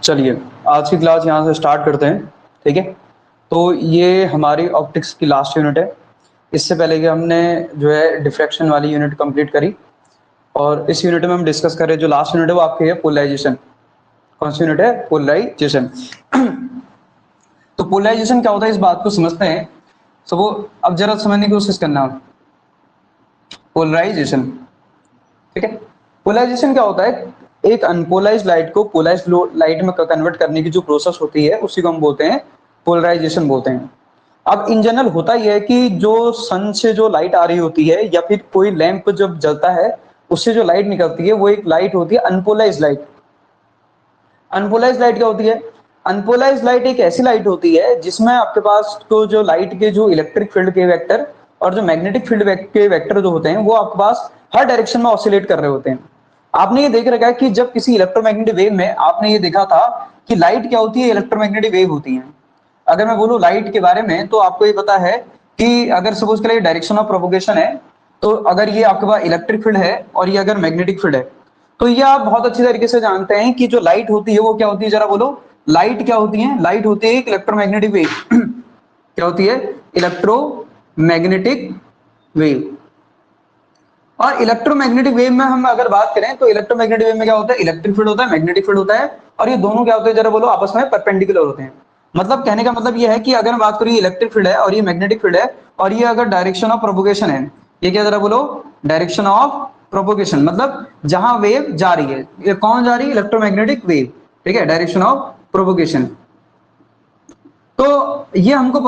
चलिए आज की क्लास यहाँ से स्टार्ट करते हैं। ठीक है, तो ये हमारी ऑप्टिक्स की लास्ट यूनिट है। इससे पहले कि हमने जो है डिफ्रैक्शन वाली यूनिट कंप्लीट करी, और इस यूनिट में हम डिस्कस करें जो लास्ट यूनिट है वो आपकी है पोलराइजेशन। कौन सी यूनिट है? पोलराइजेशन। तो पोलराइजेशन क्या होता है इस बात को समझते हैं। तो वो अब जरा समझने की कोशिश करना। पोलराइजेशन, ठीक है, पोलराइजेशन क्या होता है? एक अनपोलराइज्ड लाइट को पोलराइज्ड लाइट में कन्वर्ट करने की जो प्रोसेस होती है उसी को हम बोलते हैं पोलराइजेशन बोलते हैं। अब इन जनरल होता यह है कि जो सन से जो लाइट आ रही होती है या फिर कोई लैंप जब जलता है उससे जो लाइट निकलती है वो एक लाइट होती है अनपोलराइज्ड लाइट। अनपोलराइज्ड लाइट क्या होती है? अनपोलराइज्ड लाइट एक ऐसी लाइट होती है जिसमें आपके पास तो जो लाइट के जो इलेक्ट्रिक फील्ड के वेक्टर और जो मैग्नेटिक फील्ड के वेक्टर जो होते हैं वो आपके पास हर डायरेक्शन में ऑसिलेट कर रहे होते हैं। आपने ये देख रखा है कि जब किसी इलेक्ट्रोमैग्नेटिक वेव में आपने ये देखा था कि लाइट क्या होती है? इलेक्ट्रोमैग्नेटिक वेव होती है। अगर मैं बोलूं लाइट के बारे में तो आपको ये पता है कि अगर सपोज के लिए डायरेक्शन ऑफ प्रोपोगेशन है, तो अगर ये आपके पास इलेक्ट्रिक फील्ड है और ये अगर मैग्नेटिक फील्ड है, तो ये आप बहुत अच्छी तरीके से जानते हैं कि जो लाइट होती है वो क्या होती है? जरा बोलो, लाइट क्या होती है? लाइट होती है एक इलेक्ट्रोमैग्नेटिक वेव। क्या होती है? Electromagnetic wave. और इलेक्ट्रोमैग्नेटिक वेव में हम अगर बात करें तो इलेक्ट्रोमैग्नेटिक वेव में क्या होता है? इलेक्ट्रिक फील्ड होता है, मैग्नेटिक फील्ड होता है, और ये दोनों क्या होते हैं? जरा बोलो, आपस में परपेंडिकुलर होते हैं। मतलब कहने का मतलब ये है कि अगर बात करूं इलेक्ट्रिक फील्ड है और ये मैग्नेटिक फील्ड है और ये अगर डायरेक्शन ऑफ प्रोपोगेशन है, ये क्या? जरा बोलो, डायरेक्शन ऑफ प्रोपोगेशन, मतलब जहां वेव जा रही है, ये कौन जा रही है? Electromagnetic wave. ठीक है, डायरेक्शन ऑफ प्रोपोगेशन। तो ये हमको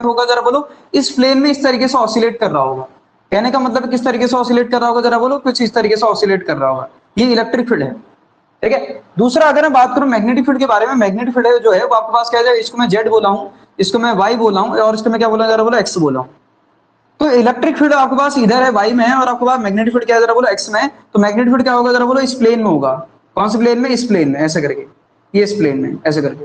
होगा, जरा बोलो, इस प्लेन में इस तरीके से ऑसिलेट कर रहा होगा। कहने का मतलब किस तरीके से ऑसिलेट कर रहा होगा? जरा बोलो, कुछ इस तरीके से ऑसिलेट कर रहा होगा। ये इलेक्ट्रिक फील्ड है। ठीक है, दूसरा अगर मैं बात करूं मैग्नेटिक फील्ड के बारे में, मैग्नेटिक फील्ड जो है वो आपके पास क्या है? इसको मैं जेड बोला हूं, इसको मैं वाई बोला हूं, और इसको मैं क्या बोला? जरा बोलो, एक्स बोला हूं। तो इलेक्ट्रिक फील्ड आपके पास इधर है वाई में है, और आपके पास मैग्नेटिक फील्ड क्या है? जरा बोलो, एक्स में है। तो मैग्नेटिक फील्ड क्या होगा? जरा बोलो, इस प्लेन में होगा। कौन से प्लेन में? इस प्लेन में, ऐसे करके, ये इस प्लेन में ऐसे करके।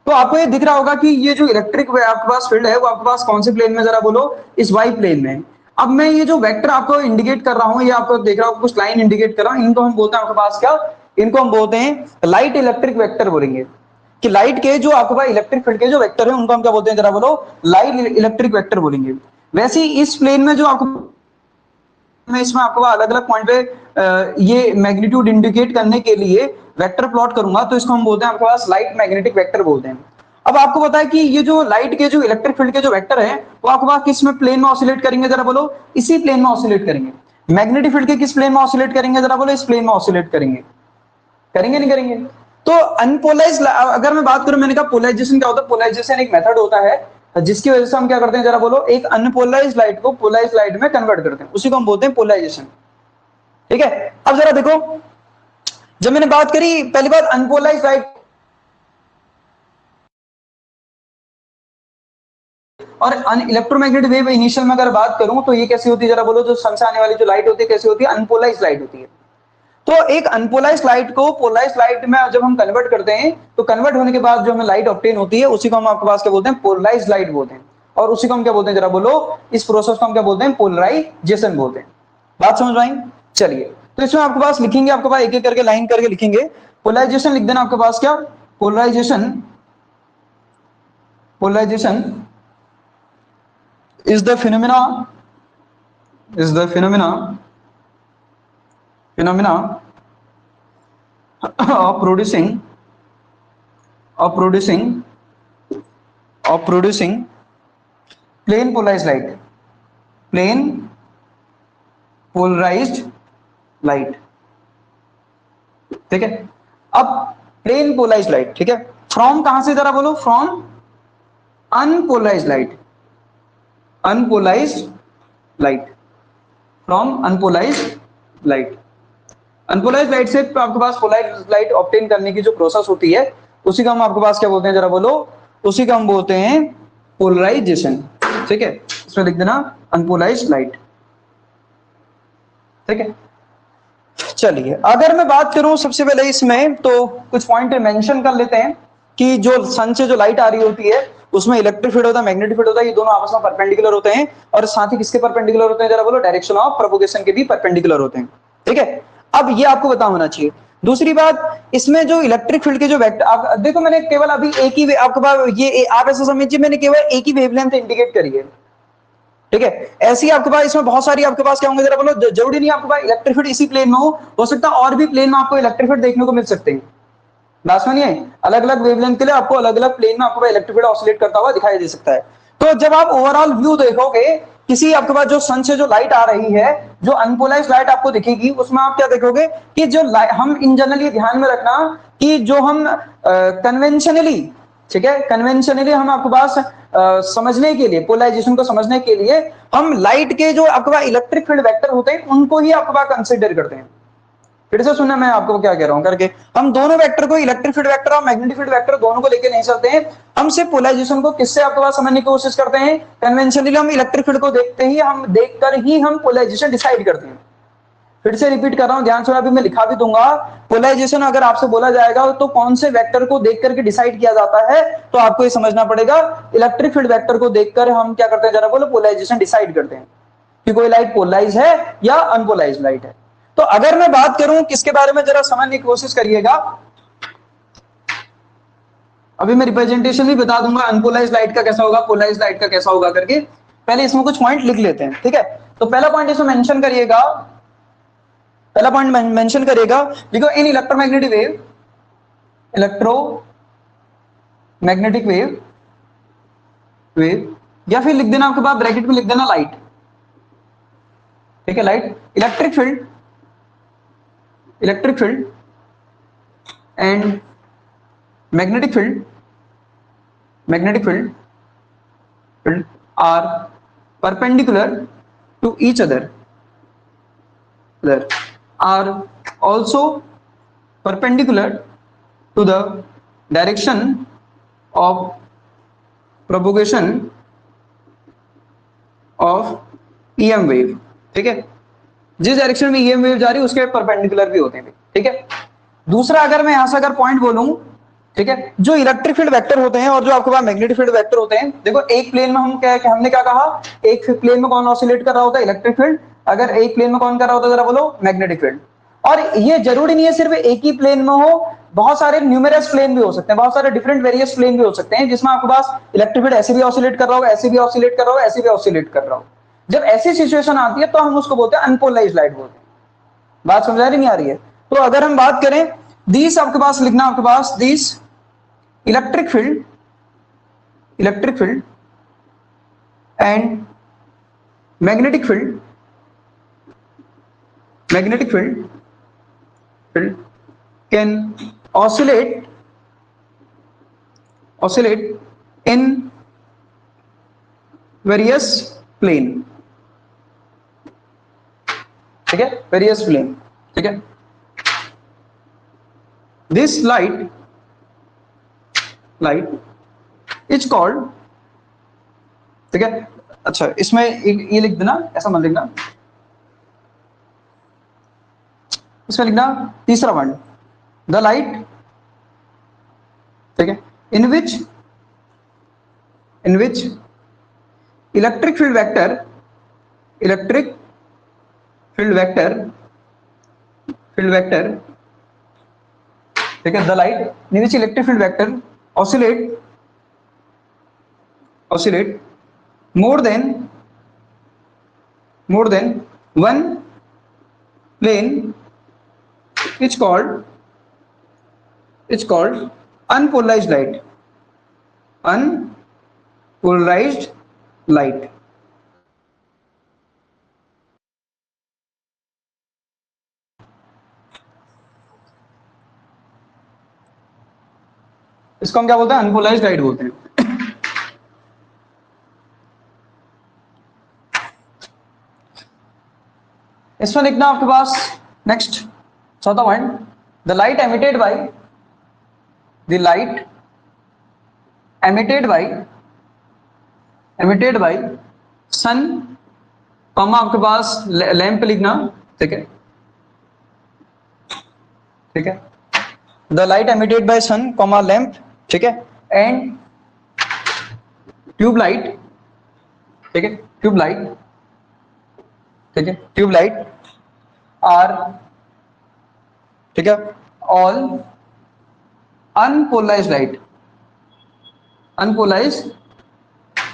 तो आपको ये दिख रहा होगा कि ये जो इलेक्ट्रिक आपके पास फील्ड है वो आपके पास कौन से प्लेन में? जरा बोलो, इस वाई प्लेन में। अब मैं ये जो वेक्टर आपको इंडिकेट कर रहा हूं, ये आपको देख रहा हूं, कुछ लाइन इंडिकेट कर रहा हूं, इनको हम बोलते हैं आपके पास क्या? इनको हम बोलते हैं लाइट इलेक्ट्रिक वेक्टर बोलेंगे। कि लाइट के जो आपके पास इलेक्ट्रिक फील्ड के जो वेक्टर है उनको हम क्या बोलते हैं? जरा बोलो, लाइट इलेक्ट्रिक वेक्टर बोलेंगे। वैसे ही इस प्लेन में जो आपको, मैं इसमें आपको अलग अलग पॉइंट पे ये मैग्नीट्यूड इंडिकेट करने के लिए वेक्टर प्लॉट करूंगा, तो इसको हम बोलते हैं आपके पास लाइट मैग्नेटिक वेक्टर बोलते हैं। अब आपको पता है कि ये जो लाइट के जो इलेक्ट्रिक फील्ड के जो वेक्टर है वो आपके पास किस में प्लेन में ऑसिलेट करेंगे? जरा बोलो, इसी प्लेन में ऑसिलेट करेंगे। मैग्नेटिक फील्ड के किस प्लेन में ऑसिलेट करेंगे? जरा बोलो, इस प्लेन में ऑसिलेट करेंगे। करेंगे नहीं करेंगे? तो अनपोलराइज्ड, अगर मैं बात करूं, मैंने कहा पोलराइजेशन क्या होता है? पोलराइजेशन एक मेथड होता है जिसकी वजह से हम क्या करते हैं? जरा बोलो, एक अनपोलराइज्ड लाइट को पोलराइज्ड लाइट में कन्वर्ट करते हैं, उसी को हम बोलते हैं पोलराइजेशन। ठीक है, अब जरा देखो, जब मैंने बात करी पहली बार अनपोलराइज्ड लाइट और इलेक्ट्रोमैग्नेटिक वेव इनिशियल में अगर बात करूं तो ये कैसी होती है? जरा बोलो, जो सन से आने वाली जो लाइट होती है कैसी होती है? अनपोलराइज्ड लाइट होती है। तो एक अनपोलराइज्ड लाइट को पोलराइज्ड लाइट में जब हम कन्वर्ट करते हैं तो कन्वर्ट होने के बाद जो हमें लाइट ऑब्टेन होती है उसी को हम आपके पास क्या बोलते हैं? पोलराइज्ड लाइट बोलते हैं। और उसी को हम क्या बोलते हैं? जरा बोलो, इस प्रोसेस को हम क्या बोलते हैं? पोलराइजेशन बोलते हैं। बात समझ आई? चलिए, तो इसमें आपके पास लिखेंगे, आपके पास एक एक करके लाइन करके लिखेंगे। पोलराइजेशन लिख देना आपके पास क्या? Polarization, polarization is the phenomena of producing plane polarized light। ठीक है, अब प्लेन पोलराइज्ड लाइट, ठीक है, फ्रॉम कहां से? जरा बोलो, from unpolarised light, unpolarized light, from unpolarised light. Unpolarized light से आपके पास पोलराइज्ड लाइट ऑब्टेन करने की जो प्रोसेस होती है उसी का हम आपके पास क्या बोलते हैं? जरा बोलो, उसी का हम बोलते हैं पोलराइजेशन। ठीक है, इसमें लिख देना अनपोलराइज्ड लाइट। ठीक है, चलिए अगर मैं बात करूं सबसे पहले इसमें तो कुछ पॉइंट मेंशन कर लेते हैं कि जो सन से जो लाइट आ रही होती है उसमें इलेक्ट्रिक फील्ड होता है, मैग्नेटिक फील्ड होता है, ये दोनों आपस में परपेंडिकुलर होते हैं। और साथ ही किसके परपेंडिकुलर होते हैं? जरा बोलो, डायरेक्शन ऑफ प्रोपोगेशन के भी परपेंडिकुलर होते हैं। ठीक है, अब ये आपको पता होना चाहिए। दूसरी बात, इसमें जो इलेक्ट्रिक फील्ड के जो वेक्टर, आप देखो मैंने केवल अभी एक ही आपके पास ये आप ऐसा समझिए मैंने केवल एक ही वेवलेंथ इंडिकेट करी है, ठीक है। ऐसे ही आपके पास इसमें बहुत सारी आपके पास क्या होंगे जरा बोलो, जरूरी नहीं आपके पास इलेक्ट्रिक फील्ड इसी प्लेन में हो सकता है और भी प्लेन में आपको इलेक्ट्रिक फील्ड देखने को मिल सकते हैं। लास्ट में नहीं है, अलग अलग वेवलेंथ के लिए आपको अलग अलग प्लेन में आपको इलेक्ट्रिक फील्ड ऑसिलेट करता हुआ दिखाई दे सकता है। तो जब आप ओवरऑल व्यू देखोगे, किसी आपके पास जो सन से जो लाइट आ रही है, जो अनपोलाइज लाइट आपको दिखेगी, उसमें आप क्या देखोगे कि जो हम इन जनरल ये ध्यान में रखना कि जो हम कन्वेंशनली, ठीक है, कन्वेंशनली हम आपके पास समझने के लिए, पोलराइजेशन को समझने के लिए हम लाइट के जो आपके पास इलेक्ट्रिक फील्ड वेक्टर होते हैं उनको ही आपके पास कंसिडर करते हैं। फिर से सुनना मैं आपको क्या कह रहा हूं करके, हम दोनों वेक्टर को, इलेक्ट्रिक फील्ड वेक्टर और मैग्नेटिक फील्ड वेक्टर दोनों को लेके नहीं चलते हैं, हम सिर्फ पोलराइजेशन को किससे आपके पास समझने की कोशिश करते हैं, कन्वेंशनली हम इलेक्ट्रिक फील्ड को देखते ही, हम देखकर ही हम पोलराइजेशन डिसाइड करते हैं। फिर से रिपीट कर रहा हूं, ध्यान से, अभी मैं लिखा भी दूंगा। पोलराइजेशन अगर आपसे बोला जाएगा तो कौन से वेक्टर को देख करके डिसाइड किया जाता है, तो आपको ये समझना पड़ेगा इलेक्ट्रिक फील्ड वेक्टर को देखकर हम क्या करते हैं, जरा बोलो, पोलराइजेशन डिसाइड करते हैं कि कोई लाइट पोलराइज है या अनपोलराइज लाइट है। तो अगर मैं बात करूं किसके बारे में, जरा समझने की कोशिश करिएगा। अभी मैं रिप्रेजेंटेशन भी बता दूंगा अनपोलराइज लाइट का कैसा होगा, पोलराइज लाइट का कैसा होगा करके। पहले इसमें कुछ पॉइंट लिख लेते हैं, ठीक है। तो पहला पॉइंट इसमें मेंशन करिएगा, पहला पॉइंट मेंशन करिएगा, देखो इन इलेक्ट्रोमैग्नेटिक वेव, इलेक्ट्रोमैग्नेटिक वेव, या फिर लिख देना आपके पास ब्रैकेट में लिख देना लाइट, ठीक है, light, electric field and magnetic field are perpendicular to each other, are also perpendicular to the direction of propagation of EM wave, ठीक है, जिस डायरेक्शन में EM वेव जा रही है उसके परपेंडिकुलर भी होते हैं, ठीक है। दूसरा, अगर मैं यहां से अगर पॉइंट बोलूं, ठीक है, जो इलेक्ट्रिक फील्ड वेक्टर होते हैं और जो आपके पास मैग्नेटिक फील्ड वेक्टर होते हैं, देखो एक प्लेन में हम क्या, हमने क्या कहा, एक प्लेन में कौन ऑसिलेट कर रहा होता है, इलेक्ट्रिक फील्ड, अगर एक प्लेन में कौन कर रहा होता है, जरा बोलो, मैग्नेटिक फील्ड। और ये जरूरी नहीं है सिर्फ एक ही प्लेन में हो, बहुत सारे न्यूमेरस प्लेन भी हो सकते हैं, बहुत सारे डिफरेंट वेरियस प्लेन भी हो सकते हैं, जिसमें आपके पास इलेक्ट्रिक फील्ड ऐसे भी ऑसिलेट कर रहा होगा, ऐसे भी ऑसिलेट कर रहा होगा, ऐसे भी ऑसिलेट कर रहा होगा। जब ऐसी सिचुएशन आती है तो हम उसको बोलते हैं अनपोलराइज्ड लाइट बोलते हैं। बात समझ आ रही नहीं आ रही है? तो अगर हम बात करें, दिस आपके पास लिखना, आपके पास this electric field and magnetic field can oscillate in various plane, ठीक है, various plane, ठीक है। This light is called, ठीक है, अच्छा इसमें ये लिख देना, ऐसा मत लिखना, इसमें लिखना तीसरा वर्ड, द लाइट, ठीक है, इन विच इलेक्ट्रिक फील्ड वेक्टर, ठीक है, the light in which electric field vector oscillate more than one plane is called unpolarized light। इसको हम क्या बोलते हैं, अनपोलराइज्ड लाइट बोलते हैं। इसमें लिखना आपके पास नेक्स्ट चौथा point, the light emitted by sun, comma आपके पास लैंप लिखना, ठीक है, the light emitted by sun, comma lamp, ठीक है, एंड ट्यूबलाइट, ठीक है, ट्यूबलाइट आर, ठीक है, all unpolarized light, unpolarized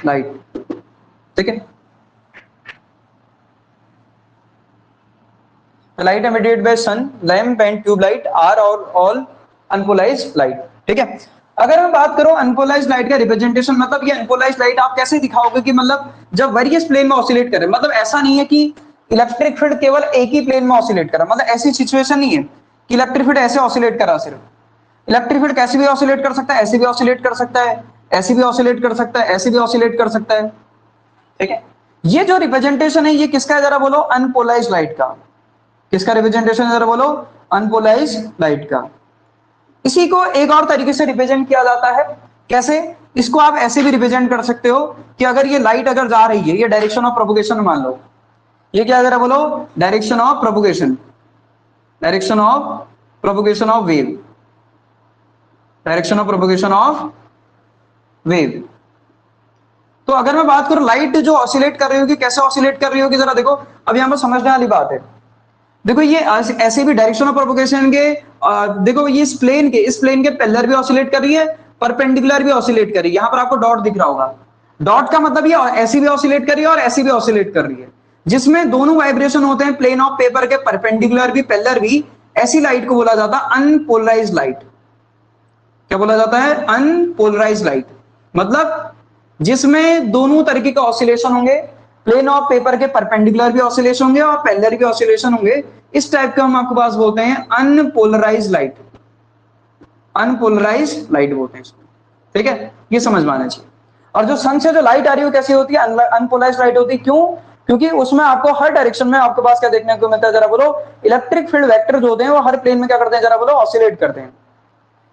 light, ठीक है, light emitted by sun, lamp and tube light are और ऑल अनपोलराइज्ड लाइट, ठीक है। अगर मैं बात करूं अनपोलराइज्ड लाइट का रिप्रेजेंटेशन, मतलब ये अनपोलराइज्ड लाइट आप कैसे दिखाओगे कि मतलब जब वेरियस प्लेन में ऑसिलेट करे, मतलब ऐसा नहीं है कि इलेक्ट्रिक फील्ड केवल एक ही प्लेन में ऑसिलेट करा, मतलब ऐसी सिचुएशन नहीं है कि इलेक्ट्रिक फील्ड ऐसे ऑसिलेट करा, सिर्फ इलेक्ट्रिक फील्ड कैसे भी ऑसिलेट कर सकता है, ऐसे भी ऑसिलेट कर सकता है, ऐसे भी ऑसिलेट कर सकता है, ऐसे भी ऑसिलेट कर सकता है, ठीक है। ये जो रिप्रेजेंटेशन है ये किसका है जरा बोलो, अनपोलराइज्ड लाइट का। किसका रिप्रेजेंटेशन है जरा बोलो, अनपोलराइज्ड लाइट का। इसी को एक और तरीके से रिप्रेजेंट किया जाता है, कैसे, इसको आप ऐसे भी रिप्रेजेंट कर सकते हो कि अगर ये लाइट अगर जा रही है, ये डायरेक्शन ऑफ प्रोपगेशन मान लो, ये क्या जरा बोलो, direction of propagation, direction of propagation of wave, direction of propagation of wave. तो अगर मैं बात करूं लाइट जो ऑसिलेट कर रही होगी, कैसे ऑसिलेट कर रही होगी जरा देखो, अब यहां पर समझने वाली बात है। देखो ये ऐसे भी डायरेक्शन ऑफ प्रोपगेशन के देखो ये इस प्लेन के पैरेलल भी ऑसिलेट कर रही है, परपेंडिकुलर भी ऑसिलेट कर रही है। यहां पर आपको डॉट दिख रहा होगा, डॉट का मतलब ये ऐसी भी ऑसिलेट कर रही है और ऐसी भी ऑसिलेट कर रही है, जिसमें दोनों वाइब्रेशन होते हैं प्लेन ऑफ पेपर के, परपेंडिकुलर भी पैरेलल भी। ऐसी लाइट को बोला जाता है अनपोलराइज्ड लाइट। क्या बोला जाता है, अनपोलराइज्ड लाइट, मतलब जिसमें दोनों तरीके के ऑसिलेशन होंगे, प्लेन ऑफ पेपर के परपेंडिकुलर भी ऑसिलेशन होंगे और पैरेलल भी ऑसिलेशन होंगे। इस टाइप का हम आपके पास बोलते हैं अनपोलराइज्ड लाइट, अनपोलराइज्ड लाइट बोलते हैं इसको, ठीक है, ये समझ में आना चाहिए। और जो सन से जो लाइट आ रही है कैसी होती है, अनपोलराइज्ड लाइट होती है। क्यों, क्योंकि उसमें आपको हर डायरेक्शन में आपके पास क्या देखने को मिलता है जरा बोलो, इलेक्ट्रिक फील्ड वेक्टर जो होते हैं वो हर प्लेन में क्या करते हैं जरा बोलो, ऑसिलेट करते हैं।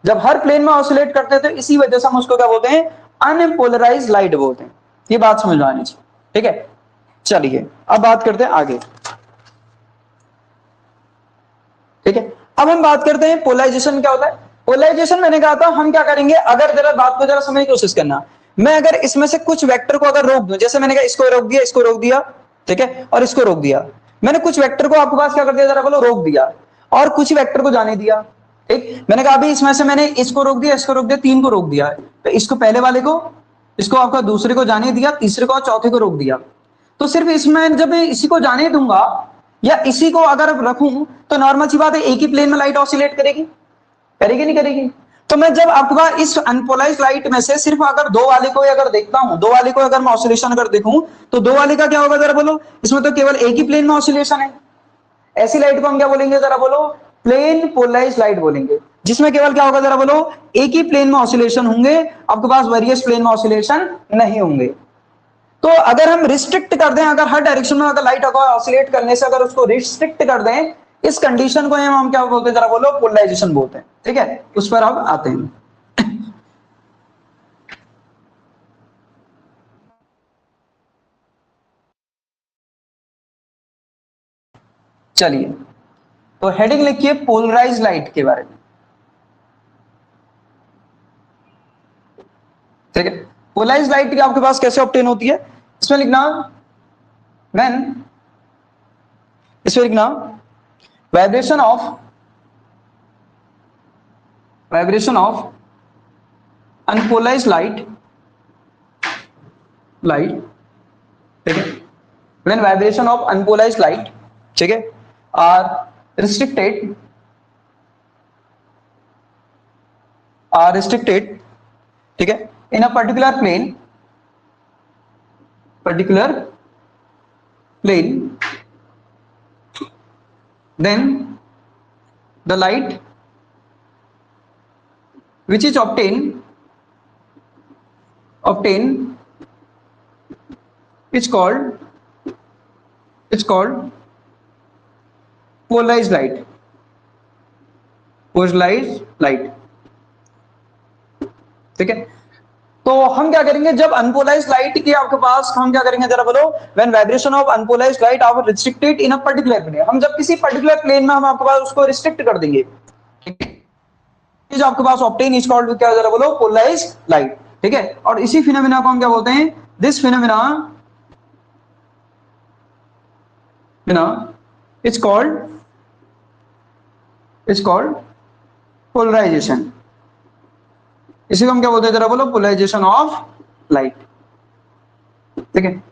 जब हर प्लेन में ऑसिलेट करते हैं तो इसी वजह से हम उसको क्या बोलते हैं, अनपोलराइज्ड लाइट बोलते हैं। ये बात समझ में आनी चाहिए, ठीक है। चलिए अब बात करते हैं आगे, ठीक है। अब हम बात करते हैं पोलराइजेशन क्या होता है। पोलराइजेशन मैंने कहा था हम क्या करेंगे, अगर जरा बात को जरा समझने की कोशिश करना, मैं अगर इसमें से कुछ वेक्टर को अगर रोक दूं, जैसे मैंने कहा इसको रोक दिया, इसको रोक दिया, ठीक है, और इसको रोक दिया, मैंने कुछ वेक्टर को आपके पास क्या कर दिया जरा बोलो, रोक दिया, और कुछ वेक्टर को जाने दिया, ठीक। मैंने कहा अभी इसमें से मैंने इसको रोक दिया, इसको रोक दिया, तीन को रोक दिया, तो इसको पहले वाले को, इसको आपका दूसरे को जाने दिया, तीसरे को और चौथे को रोक दिया। तो सिर्फ इसमें जब मैं इसी को जाने दूंगा या इसी को अगर रखूं तो नॉर्मल सी बात है एक ही प्लेन में लाइट ऑसिलेट करेगी, करेगी नहीं करेगी। तो मैं जब आपके पास इस अनपोलराइज्ड लाइट में से सिर्फ अगर दो वाले को अगर देखता हूं, दो वाले को अगर मैं ऑसिलेशन अगर देखूं, तो दो वाले का क्या होगा जरा बोलो, इसमें तो केवल एक ही प्लेन में ऑसिलेशन है। ऐसी लाइट को हम क्या बोलेंगे जरा बोलो, प्लेन पोलराइज्ड लाइट बोलेंगे, जिसमें केवल क्या होगा जरा बोलो, एक ही प्लेन में ऑसिलेशन होंगे, आपके पास वेरियस प्लेन में ऑसिलेशन नहीं होंगे। तो अगर हम रिस्ट्रिक्ट कर दें, अगर हर डायरेक्शन में अगर लाइट अगर ऑसिलेट करने से अगर उसको रिस्ट्रिक्ट कर दें, इस कंडीशन को हम क्या बोलते हैं जरा बोलो, पोलराइजेशन बोलते हैं, ठीक है। उस पर अब आते हैं। चलिए तो हेडिंग लिखिए पोलराइज्ड लाइट के बारे में, ठीक है। पोलराइज्ड लाइट की आपके पास कैसे ऑब्टेन होती है, इसमें लिखना व्हेन, इसमें लिखना वाइब्रेशन ऑफ अनपोलराइज्ड लाइट, ठीक है, when vibration of unpolarized light, ठीक है, आर रिस्ट्रिक्टेड, ठीक है, in a particular plane, then the light which is obtained is called polarized light, ठीक है। तो हम क्या करेंगे, जब अनपोलराइज्ड लाइट की आपके पास हम क्या करेंगे जरा बोलो, when vibration of unpolarized light are restricted in a particular plane, हम जब किसी पर्टिकुलर प्लेन में हम आपके पास उसको रिस्ट्रिक्ट कर देंगे, जो आपके पास ऑब्टेन इज कॉल्ड क्या जरा बोलो, पोलराइज्ड लाइट, ठीक है। और इसी फिनोमेना को हम क्या बोलते हैं, this phenomena is called is called polarization. इसी को हम क्या बोलते हैं जरा बोलो, पोलराइजेशन ऑफ लाइट। ठीक है,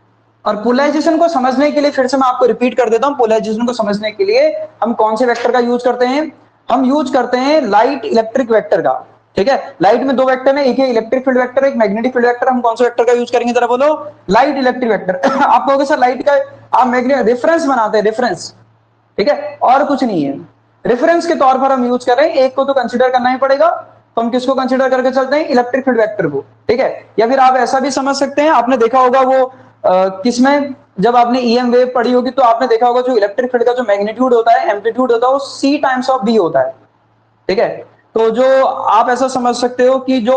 और पोलराइजेशन को समझने के लिए फिर से मैं आपको रिपीट कर देता हूं, पोलराइजेशन को समझने के लिए हम कौन से वेक्टर का यूज करते हैं, हम यूज करते हैं लाइट इलेक्ट्रिक वेक्टर का। ठीक है, लाइट में दो वेक्टर है, एक है इलेक्ट्रिक फील्ड वेक्टर, एक मैग्नेटिक फील्ड वेक्टर। हम कौन से वेक्टर का यूज करेंगे जरा बोलो, लाइट इलेक्ट्रिक वेक्टर। आप कहोगे सर लाइट का आप मैग्नेटिक रेफरेंस बनाते हैं, रेफरेंस। ठीक है, और कुछ नहीं है, रेफरेंस के तौर पर हम यूज कर रहे हैं, एक को तो कंसीडर करना ही पड़ेगा। तो हम किसको कंसीडर करके चलते हैं, इलेक्ट्रिक फील्ड वेक्टर को। ठीक है, या फिर आप ऐसा भी समझ सकते हैं, आपने देखा होगा वो किसमें, जब आपने ईएम वेव पढ़ी होगी तो आपने देखा होगा जो इलेक्ट्रिक फील्ड का जो मैग्नीट्यूड होता है, एम्पलीट्यूड होता है, वो c टाइम्स ऑफ b होता है। ठीक है, तो जो आप ऐसा समझ सकते हो कि जो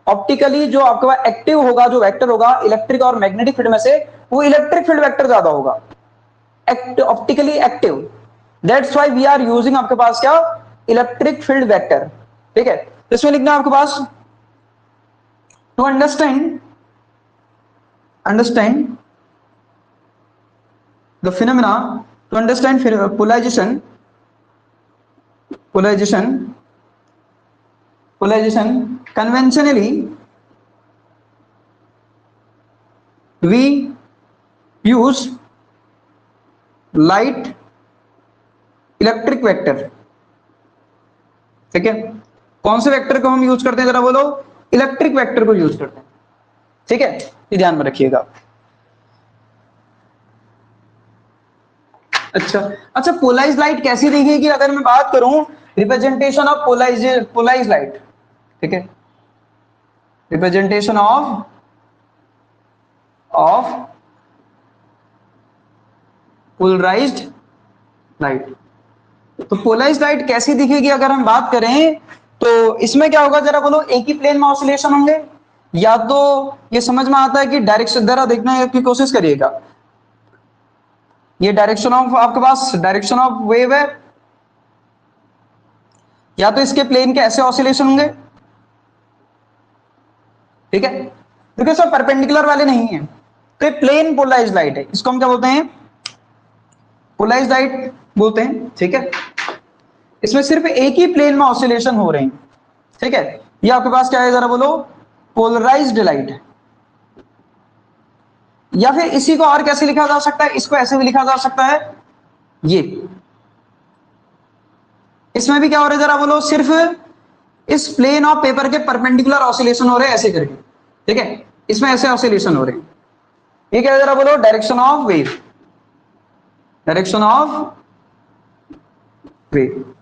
ऑप्टिकली जो आपके पास एक्टिव होगा, जो वेक्टर होगा इलेक्ट्रिक और मैग्नेटिक फील्ड में से, वो इलेक्ट्रिक फील्ड वेक्टर ज्यादा होगा, optically active. That's why we are using आपके पास क्या, इलेक्ट्रिक फील्ड वेक्टर। ठीक है, तो इसमें लिखना है आपके पास, to understand the phenomena, to understand polarization conventionally we use light electric vector. ठीक है, कौन से वेक्टर को हम यूज करते हैं जरा बोलो, इलेक्ट्रिक वेक्टर को यूज करते हैं। ठीक है, ये ध्यान में रखिएगा। अच्छा, पोलराइज लाइट कैसी दिखेगी अगर मैं बात करूं, रिप्रेजेंटेशन ऑफ पोलराइज लाइट। ठीक है, रिप्रेजेंटेशन ऑफ पोलराइज्ड लाइट। तो पोलराइज्ड लाइट कैसी दिखेगी अगर हम बात करें, तो इसमें क्या होगा जरा बोलो, एक ही प्लेन में ऑसिलेशन होंगे, या तो ये समझ में आता है कि डायरेक्शन, जरा देखने की कोशिश करिएगा, ये डायरेक्शन ऑफ आपके पास डायरेक्शन ऑफ वेव है, या तो इसके प्लेन के ऐसे ऑसिलेशन होंगे। ठीक है, क्योंकि सब परपेंडिकुलर वाले नहीं है, तो प्लेन पोलराइज लाइट है, इसको हम क्या बोलते हैं, पोलराइज लाइट बोलते हैं। ठीक है, इसमें सिर्फ एक ही प्लेन में ऑसिलेशन हो रहे हैं। ठीक है, ये आपके पास क्या है जरा बोलो, पोलराइज्ड लाइट है। या फिर इसी को और कैसे लिखा जा सकता है, इसको ऐसे भी लिखा जा सकता है, ये इसमें भी क्या हो रहा है जरा बोलो, सिर्फ इस प्लेन ऑफ पेपर के परपेंडिकुलर ऑसिलेशन हो रहे हैं ऐसे करके। ठीक है, इसमें ऐसे ऑसिलेशन हो रहे हैं, ये क्या है जरा बोलो, direction of wave, direction of wave.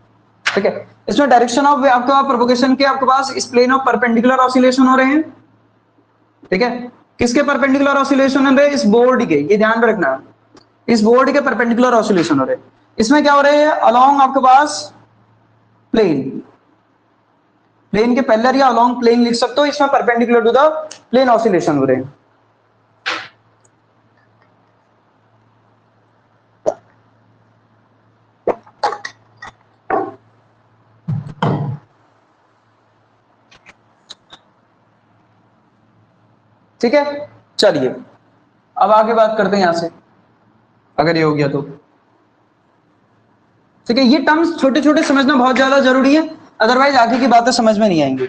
ठीक है, इसमें डायरेक्शन ऑफ वेव आपका प्रोपोगेशन के आपके पास इस प्लेन ऑफ परपेंडिकुलर ऑसिलेशन हो रहे हैं। ठीक है, किसके परपेंडिकुलर ऑसिलेशन हो रहे हैं, इस बोर्ड के, ये ध्यान में रखना, इस बोर्ड के परपेंडिकुलर ऑसिलेशन हो रहे हैं। इसमें क्या हो रहे हैं, अलोंग आपके पास प्लेन के पैरेलल या अलोंग प्लेन लिख सकते हो, इसमें perpendicular to the plane oscillation हो रहे हैं। ठीक है, चलिए अब आगे बात करते हैं यहां से, अगर ये हो गया तो। ठीक है, ये टर्म्स छोटे छोटे समझना बहुत ज्यादा जरूरी है, अदरवाइज आगे की बातें समझ में नहीं आएंगी।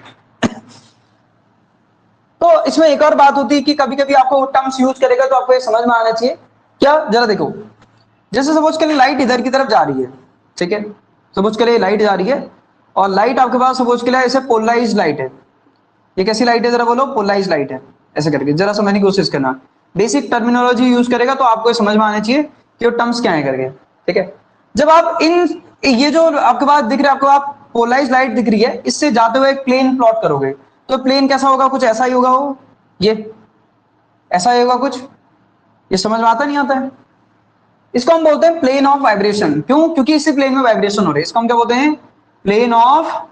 तो इसमें एक और बात होती है कि कभी कभी आपको टर्म्स यूज करेगा तो आपको ये समझ में आना चाहिए क्या, जरा देखो, जैसे सपोज करिए लाइट इधर की तरफ जा रही है। ठीक है, सपोज करिए लाइट जा रही है, और लाइट आपके पास सपोज के लिए ऐसे पोलराइज लाइट है। ये कैसी लाइट है जरा बोलो, पोलराइज लाइट है। ऐसे करके जरा समझने की कोशिश करना, बेसिक टर्मिनोलॉजी यूज करेगा तो आपको समझ में आना चाहिए कि वो टर्म्स क्या है करके। ठीक है, जब आप ये जो आपके पास दिख रहा है, आपको आप पोलराइज लाइट दिख रही है, इससे जाते हुए एक प्लेन प्लॉट करोगे, तो प्लेन कैसा होगा, कुछ ऐसा ही होगा, वो ये ऐसा ही होगा कुछ, ये समझ में आता नहीं आता है। इसको हम बोलते हैं प्लेन ऑफ वाइब्रेशन। क्यों, क्योंकि इसी प्लेन में वाइब्रेशन हो रही है, इसको हम क्या बोलते हैं, प्लेन ऑफ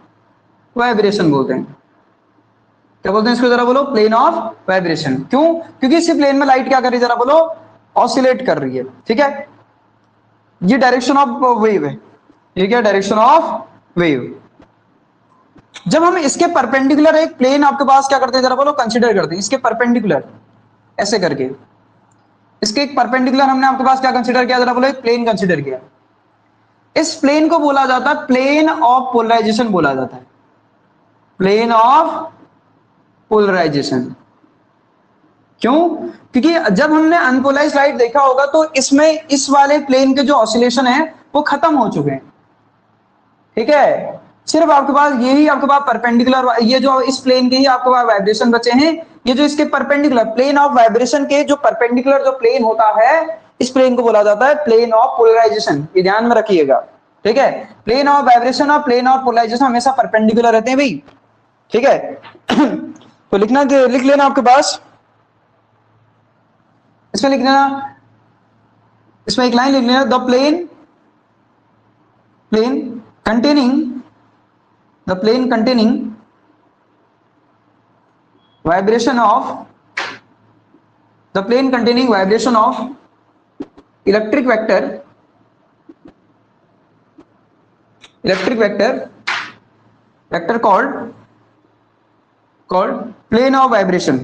वाइब्रेशन बोलते हैं। क्या बोलते हैं इसको जरा बोलो, प्लेन ऑफ वाइब्रेशन। क्यों, क्योंकि इसी प्लेन में लाइट क्या कर रही है जरा बोलो, ऑसिलेट कर रही है। ठीक है, ये डायरेक्शन ऑफ वेव है, ये क्या डायरेक्शन ऑफ वेव। जब हम इसके परपेंडिकुलर एक प्लेन आपके पास क्या करते हैं जरा बोलो, कंसीडर करते हैं, इसके परपेंडिकुलर ऐसे करके, इसके एक परपेंडिकुलर हमने आपके पास क्या कंसीडर किया जरा बोलो, एक प्लेन कंसीडर किया। इस प्लेन को बोला जाता है प्लेन ऑफ पोलराइजेशन बोला जाता है, प्लेन ऑफ पोलराइजेशन। क्यों? क्योंकि जब हमने अनपोलराइज्ड लाइट देखा होगा तो इसमें इस वाले प्लेन के जो ऑसिलेशन है वो खत्म हो चुके हैं, ठीक है। सिर्फ आपके पास यही आपके पास परपेंडिकुलर, ये जो इस प्लेन के ही आपके पास वाइब्रेशन बचे हैं, ये जो इसके परपेंडिकुलर प्लेन ऑफ वाइब्रेशन के जो परपेंडिकुलर जो प्लेन होता है, इस प्लेन को बोला जाता है प्लेन ऑफ पोलराइजेशन। ये ध्यान में रखिएगा, ठीक है। प्लेन ऑफ वाइब्रेशन और प्लेन ऑफ पोलराइजेशन हमेशा परपेंडिकुलर रहते हैं भाई, ठीक है। तो लिखना, लिख लेना आपके पास, इसमें लिख लेना, इसमें एक लाइन लिख लेना, the plane containing vibration of electric vector called plane of vibration,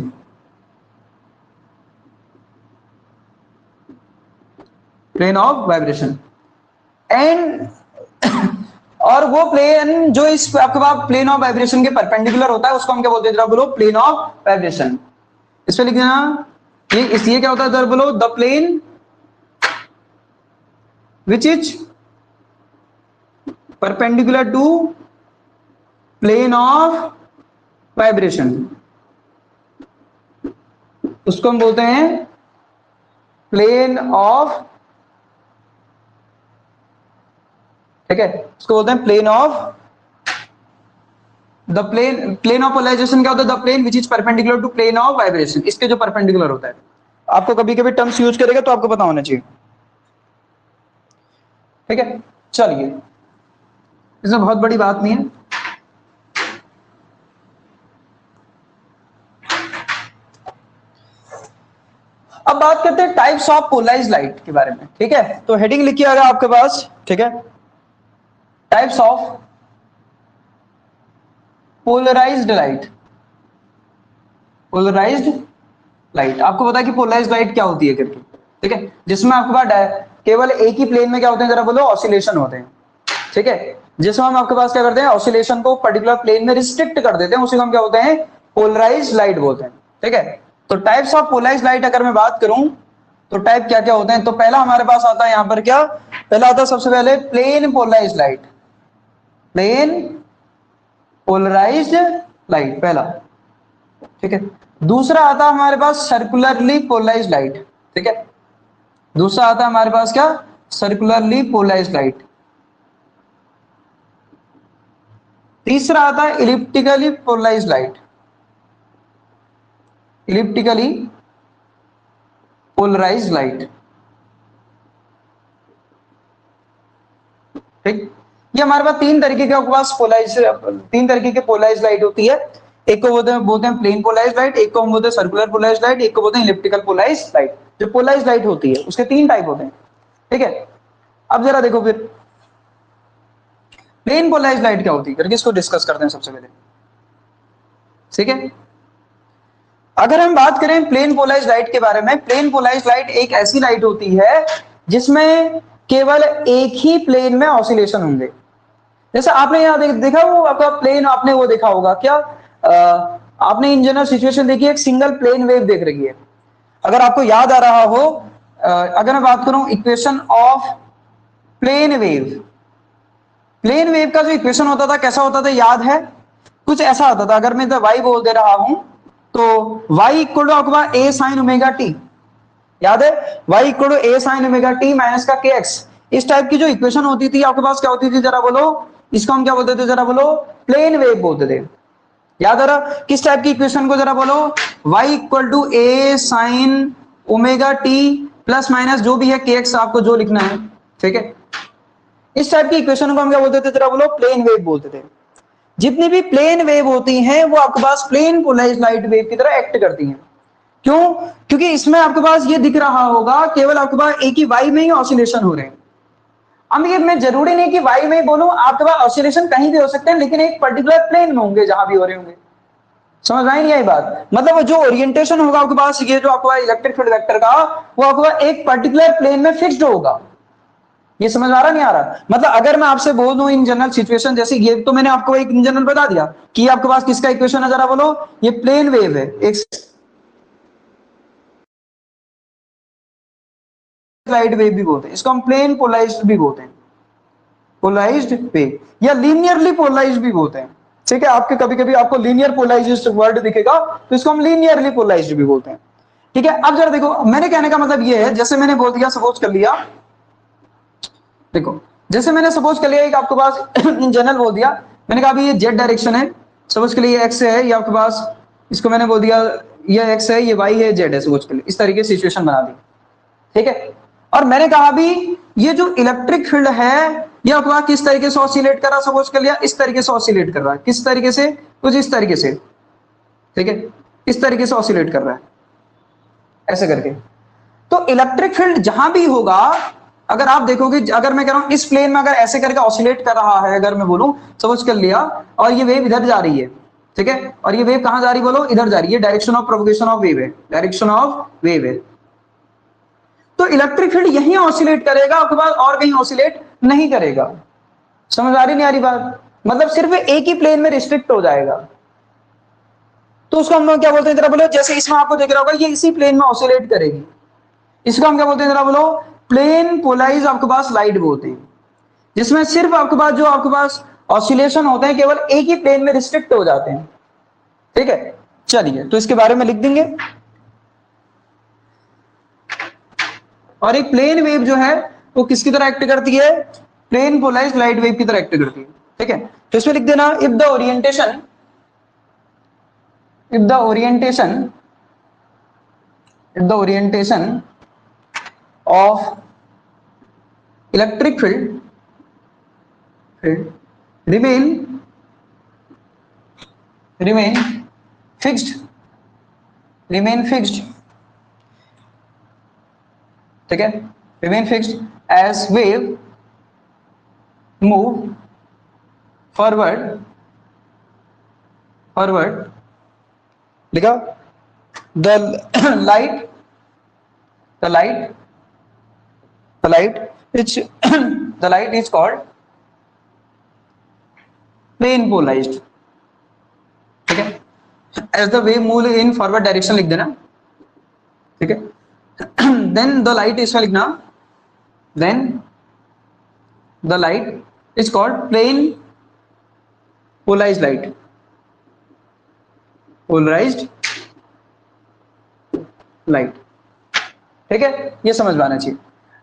and और वो प्लेन जो इस आपके पास प्लेन ऑफ वाइब्रेशन के परपेंडिकुलर होता है उसको हम क्या बोलते हैं, जरा बोलो, प्लेन ऑफ वाइब्रेशन। इसमें लिख देना, ये इसलिए क्या होता है, जरा बोलो, the plane which is perpendicular to plane of vibration, उसको हम बोलते हैं प्लेन ऑफ, ठीक है, उसको बोलते हैं plane of, the plane of polarization क्या होता है, the plane which is perpendicular to plane of vibration, इसके जो परपेंडिकुलर होता है। आपको कभी कभी टर्म्स यूज करेगा तो आपको पता होना चाहिए, ठीक है। चलिए, इसमें बहुत बड़ी बात नहीं है। अब बात करते हैं टाइप्स ऑफ पोलराइज्ड लाइट के बारे में, ठीक है। तो हेडिंग लिखिएगा आपके पास, ठीक है, types of polarized light. Polarized light, आपको पता है कि पोलराइज्ड लाइट क्या होती है करके, ठीक है, जिसमें आपके पास केवल एक ही प्लेन में क्या होते हैं, जरा बोलो, ऑसिलेशन होते हैं, ठीक है। जिसमें हम आपके पास क्या करते हैं, ऑसिलेशन को पर्टिकुलर प्लेन में रिस्ट्रिक्ट कर देते हैं, उसी को हम क्या बोलते हैं, पोलराइज्ड लाइट बोलते हैं, ठीक है। तो टाइप्स ऑफ पोलराइज्ड लाइट अगर मैं बात करूं तो टाइप क्या क्या होते हैं, तो पहला हमारे पास आता है यहां पर क्या, पहला आता है सबसे पहले plane polarized light, plane polarized light पहला, ठीक है। दूसरा आता है हमारे पास सर्कुलरली पोलराइज्ड लाइट, ठीक है, दूसरा आता है हमारे पास क्या, सर्कुलरली पोलराइज्ड लाइट। तीसरा आता है इलिप्टिकली पोलराइज्ड लाइट, इलिप्टिकली पोलराइज्ड लाइट, ठीक। ये हमारे पास तीन तरीके के पोलराइज्ड लाइट होती है। एक को बोलते हैं प्लेन पोलराइज्ड लाइट, एक को हम बोलते हैं सर्कुलर पोलराइज्ड लाइट, एक को बोलते हैं इलिप्टिकल पोलराइज्ड लाइट। जो पोलराइज्ड लाइट होती है उसके तीन टाइप होते हैं, ठीक है। अब जरा देखो फिर प्लेन पोलराइज्ड लाइट क्या होती है करके इसको डिस्कस करते हैं सबसे पहले, ठीक है। अगर हम बात करें प्लेन पोलराइज्ड लाइट के बारे में, प्लेन पोलराइज्ड लाइट एक ऐसी लाइट होती है जिसमें केवल एक ही प्लेन में ऑसिलेशन होंगे। जैसे आपने यहाँ देखा वो आपका प्लेन, आपने वो देखा होगा क्या, आपने इन जनरल सिचुएशन देखी, एक सिंगल प्लेन वेव देख रही है। अगर आपको याद आ रहा हो, अगर मैं बात करूं equation of plane wave, plane wave का जो इक्वेशन होता था कैसा होता था, याद है? कुछ ऐसा होता था, अगर मैं तो y बोल दे रहा हूं तो y इक्वल टू आपका a sin ओमेगा t, याद है? y equal to a sin omega t minus का kx, इस टाइप की जो इक्वेशन होती थी आपके पास क्या होती थी, जरा बोलो, इसको हम क्या बोलते थे, जरा बोलो, प्लेन वेव बोलते थे। याद आ रहा किस टाइप की इक्वेशन को, जरा बोलो, y equal to a sin omega t plus minus जो भी है kx, आपको जो लिखना है, ठीक है। इस टाइप की इक्वेशन को हम क्या बोलते थे, जरा बोलो, प्लेन वेव बोलते थे। जितनी भी प्लेन वेव होती हैं वो आपके पास प्लेन पोलराइज्ड लाइट वेव की तरह एक्ट करती हैं। क्यों? क्योंकि इसमें आपके पास ये दिख रहा होगा केवल आपके पास एक ही वाई में ही ऑसिलेशन हो रहे हैं। अब ये मैं जरूरी नहीं कि वाई में ही बोलूं, आपके पास ऑसिलेशन कहीं भी हो सकते हैं, लेकिन एक पर्टिकुलर प्लेन में होंगे जहां भी हो रहे होंगे। समझ में आई नहीं आई बात? मतलब जो ओरिएंटेशन होगा आपके पास, ये जो आपके पास इलेक्ट्रिक फील्ड वेक्टर का, वो आपके पास एक पर्टिकुलर प्लेन में फिक्स्ड होगा। ये समझ आ रहा नहीं आ रहा? मतलब अगर मैं आपसे बोल दूं इन जनरल सिचुएशन, जैसे ये तो मैंने आपको एक इन जनरल बता दिया कि आपके पास किसका इक्वेशन है, जरा बोलो। ये प्लेन वेव है, एक लाइट वेव भी बोलते हैं इसको, हम प्लेन पोलराइज्ड भी बोलते हैं, पोलराइज्ड वेव, या लीनियरली पोलराइज्ड भी बोलते हैं। ठीक है, आपके कभी कभी आपको लीनियर पोलराइज्ड वर्ड दिखेगा तो इसको हम लीनियरली पोलराइज्ड भी बोलते हैं। ठीक है, अब जरा देखो, मैंने कहने का मतलब ये है, जैसे मैंने बोल दिया, सपोज कर लिया, देखो जैसे मैंने सपोज कर लिया एक आपके पास इन जनरल बोल दिया, मैंने कहा ये जेड डायरेक्शन है, सपोज के लिए ये एक्स है, ये आपके पास, इसको मैंने बोल दिया ये एक्स है, ये वाई है, जेड है, सपोज के लिए इस तरीके से सिचुएशन बना दी। ठीक है, और मैंने कहा भी ये जो इलेक्ट्रिक फील्ड है ये आपके पास किस तरीके से ऑसिलेट कर रहा है, सपोज कर लिया इस तरीके से ऑसिलेट कर रहा है, किस तरीके से, कुछ इस तरीके से। ठीक है, इस तरीके से ऑसिलेट कर रहा है, ऐसे करके। तो इलेक्ट्रिक फील्ड जहां भी होगा, अगर आप देखोगे, अगर मैं कह रहा हूं इस प्लेन में अगर ऐसे करके ऑसिलेट कर रहा है, अगर मैं बोलूं सपोज कर लिया, और ये वेव इधर जा रही है, ठीक है, और ये वेव कहां जा रही, बोलो इधर जा रही है, direction of propagation of wave है, डायरेक्शन ऑफ वेव है, तो इलेक्ट्रिक फील्ड यहीं ऑसिलेट करेगा, आपके पास और कहीं ऑसिलेट नहीं करेगा। समझ आ रही नहीं आ रही बात? मतलब सिर्फ एक ही प्लेन में रिस्ट्रिक्ट हो जाएगा। तो उसको हम लोग क्या बोलते हैं, जरा बोलो, जैसे इसमें आपको देख रहा होगा ये इसी प्लेन में ऑसिलेट करेगी, इसको हम क्या बोलते हैं, जरा बोलो, प्लेन पोलराइज आपके पास लाइट बोलते हैं, जिसमें सिर्फ आपके पास जो आपके पास ऑसिलेशन होते हैं केवल एक ही प्लेन में रिस्ट्रिक्ट हो जाते हैं। ठीक है, चलिए तो इसके बारे में लिख देंगे। और एक प्लेन वेव जो है वो किसकी तरह एक्ट करती है, प्लेन पोलराइज्ड लाइट वेव की तरह एक्ट करती है। ठीक है, तो इसमें लिख देना, if the orientation of electric field remain fixed, ठीक है, remain fixed as wave move forward लिखा, the light is called plane polarized। ठीक है, as the wave move in forward direction लिख देना। ठीक है, then the light इसमें लिखना, then the light is called plane polarized light, ठीक है, ये समझ में आना चाहिए।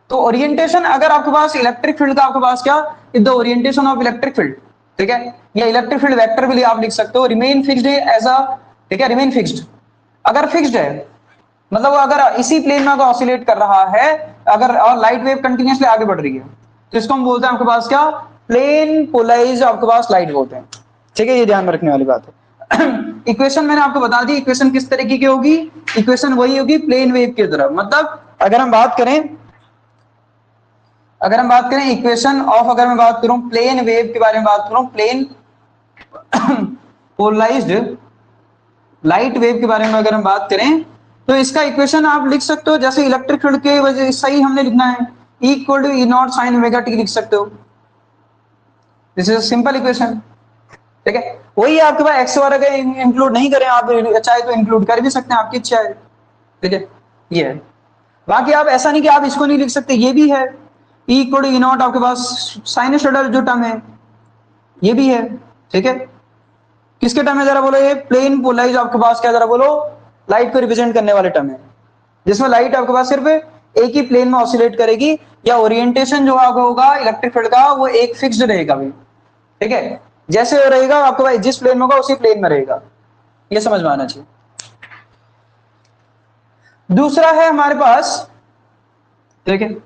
तो ओरिएंटेशन, अगर आपके पास इलेक्ट्रिक फील्ड का, आपके पास क्या, if the orientation of electric field, ठीक है, या इलेक्ट्रिक फील्ड वेक्टर भी आप लिख सकते हो, रिमेन फिक्स्ड एज अ, ठीक है, रिमेन फिक्स्ड, अगर फिक्स्ड है मतलब वो अगर इसी प्लेन में अगर ऑसिलेट कर रहा है, अगर और लाइट वेव कंटिन्यूअसली आगे बढ़ रही है, तो इसको हम बोलते हैं आपके पास क्या, प्लेन पोलराइज्ड आपके पास लाइट बोलते हैं। ठीक है, ये ध्यान में रखने वाली बात है। इक्वेशन मैंने आपको बता दी, इक्वेशन किस तरीके की होगी, इक्वेशन वही होगी प्लेन वेव की तरह। मतलब अगर हम बात करें इक्वेशन ऑफ, अगर मैं बात करूं प्लेन वेव के बारे में बात करूं, प्लेन पोलराइज्ड लाइट वेव के बारे में अगर हम बात करें, तो इसका इक्वेशन आप लिख सकते हो, जैसे इलेक्ट्रिक फील्ड के वजह सही हमने लिखना है, E equal to E naught sine omega t लिख सकते हो, दिस इज सिंपल इक्वेशन। ठीक है, वही आपके पास एक्स वाला अगर इंक्लूड नहीं करें, आप चाहे तो इंक्लूड कर भी सकते हैं, आपकी इच्छा है। ठीक है, ये है। बाकी आप ऐसा नहीं कि आप इसको नहीं लिख सकते, ये भी है, E equal to E naught आपके पास साइनसोइडल जो टर्म है ये भी है। ठीक है, किसके टर्म है, जरा बोलो, ये प्लेन पोलराइज आपके पास क्या, जरा बोलो, लाइट को रिप्रेजेंट करने वाले टर्म है, जिसमें लाइट आपके पास सिर्फ एक ही प्लेन में ऑसिलेट करेगी, या ओरिएंटेशन जो आपका होगा इलेक्ट्रिक फील्ड का वो एक फिक्स्ड रहेगा भी। ठीक है, जैसे वो रहेगा आपके पास जिस प्लेन में होगा उसी प्लेन में रहेगा, ये समझ में आना चाहिए। दूसरा है हमारे पास, देखिए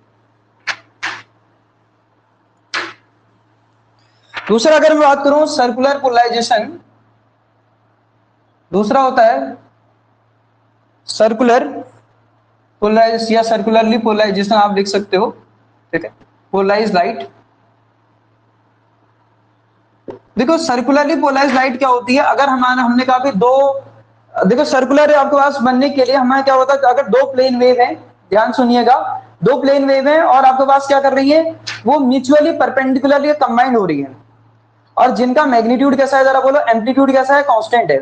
दूसरा अगर मैं बात करूं सर्कुलर पोलराइजेशन, दूसरा होता है सर्कुलर पोलराइज या सर्कुलरली पोलराइजेशन आप लिख सकते हो। ठीक है, पोलराइज लाइट, देखो सर्कुलरली पोलराइज लाइट क्या होती है, अगर हमने कहा कि दो, देखो सर्कुलर आपके पास बनने के लिए हमारा क्या होता है, अगर दो प्लेन वेव है, ध्यान सुनिएगा, दो प्लेन वेव है और आपके पास क्या कर रही है, वो म्यूचुअली परपेंडिकुलरली कंबाइंड हो रही है, और जिनका मैग्नीट्यूड कैसा है जरा बोलो, एम्पलीट्यूड कैसा है, कांस्टेंट है।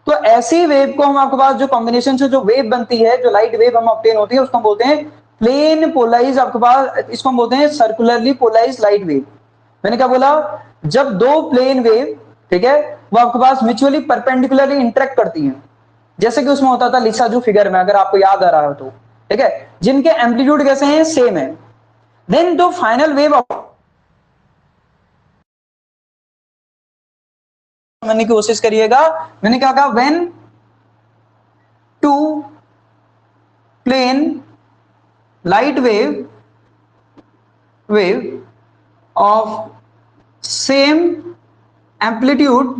तो ऐसी वेव को हम आपके पास जो कॉम्बिनेशन से जो वेव बनती है, जो लाइट वेव हम ऑब्टेन होती है, उसको हम बोलते हैं प्लेन पोलराइज, आपके पास इसको हम बोलते हैं सर्कुलरली पोलराइज लाइट वेव। मैंने क्या बोला, जब दो प्लेन वेव, ठीक है, वो आपके पास म्यूचुअली परपेंडिकुलरली इंटरेक्ट करती हैं, जैसे कि उसमें होता था लिसा जो फिगर में, अगर आपको याद आ रहा है तो, ठीक है, जिनके एम्पलीट्यूड कैसे हैं, सेम है, देन जो फाइनल वेव करने की कोशिश करिएगा। मैंने क्या कहा, when two plane light wave of same amplitude,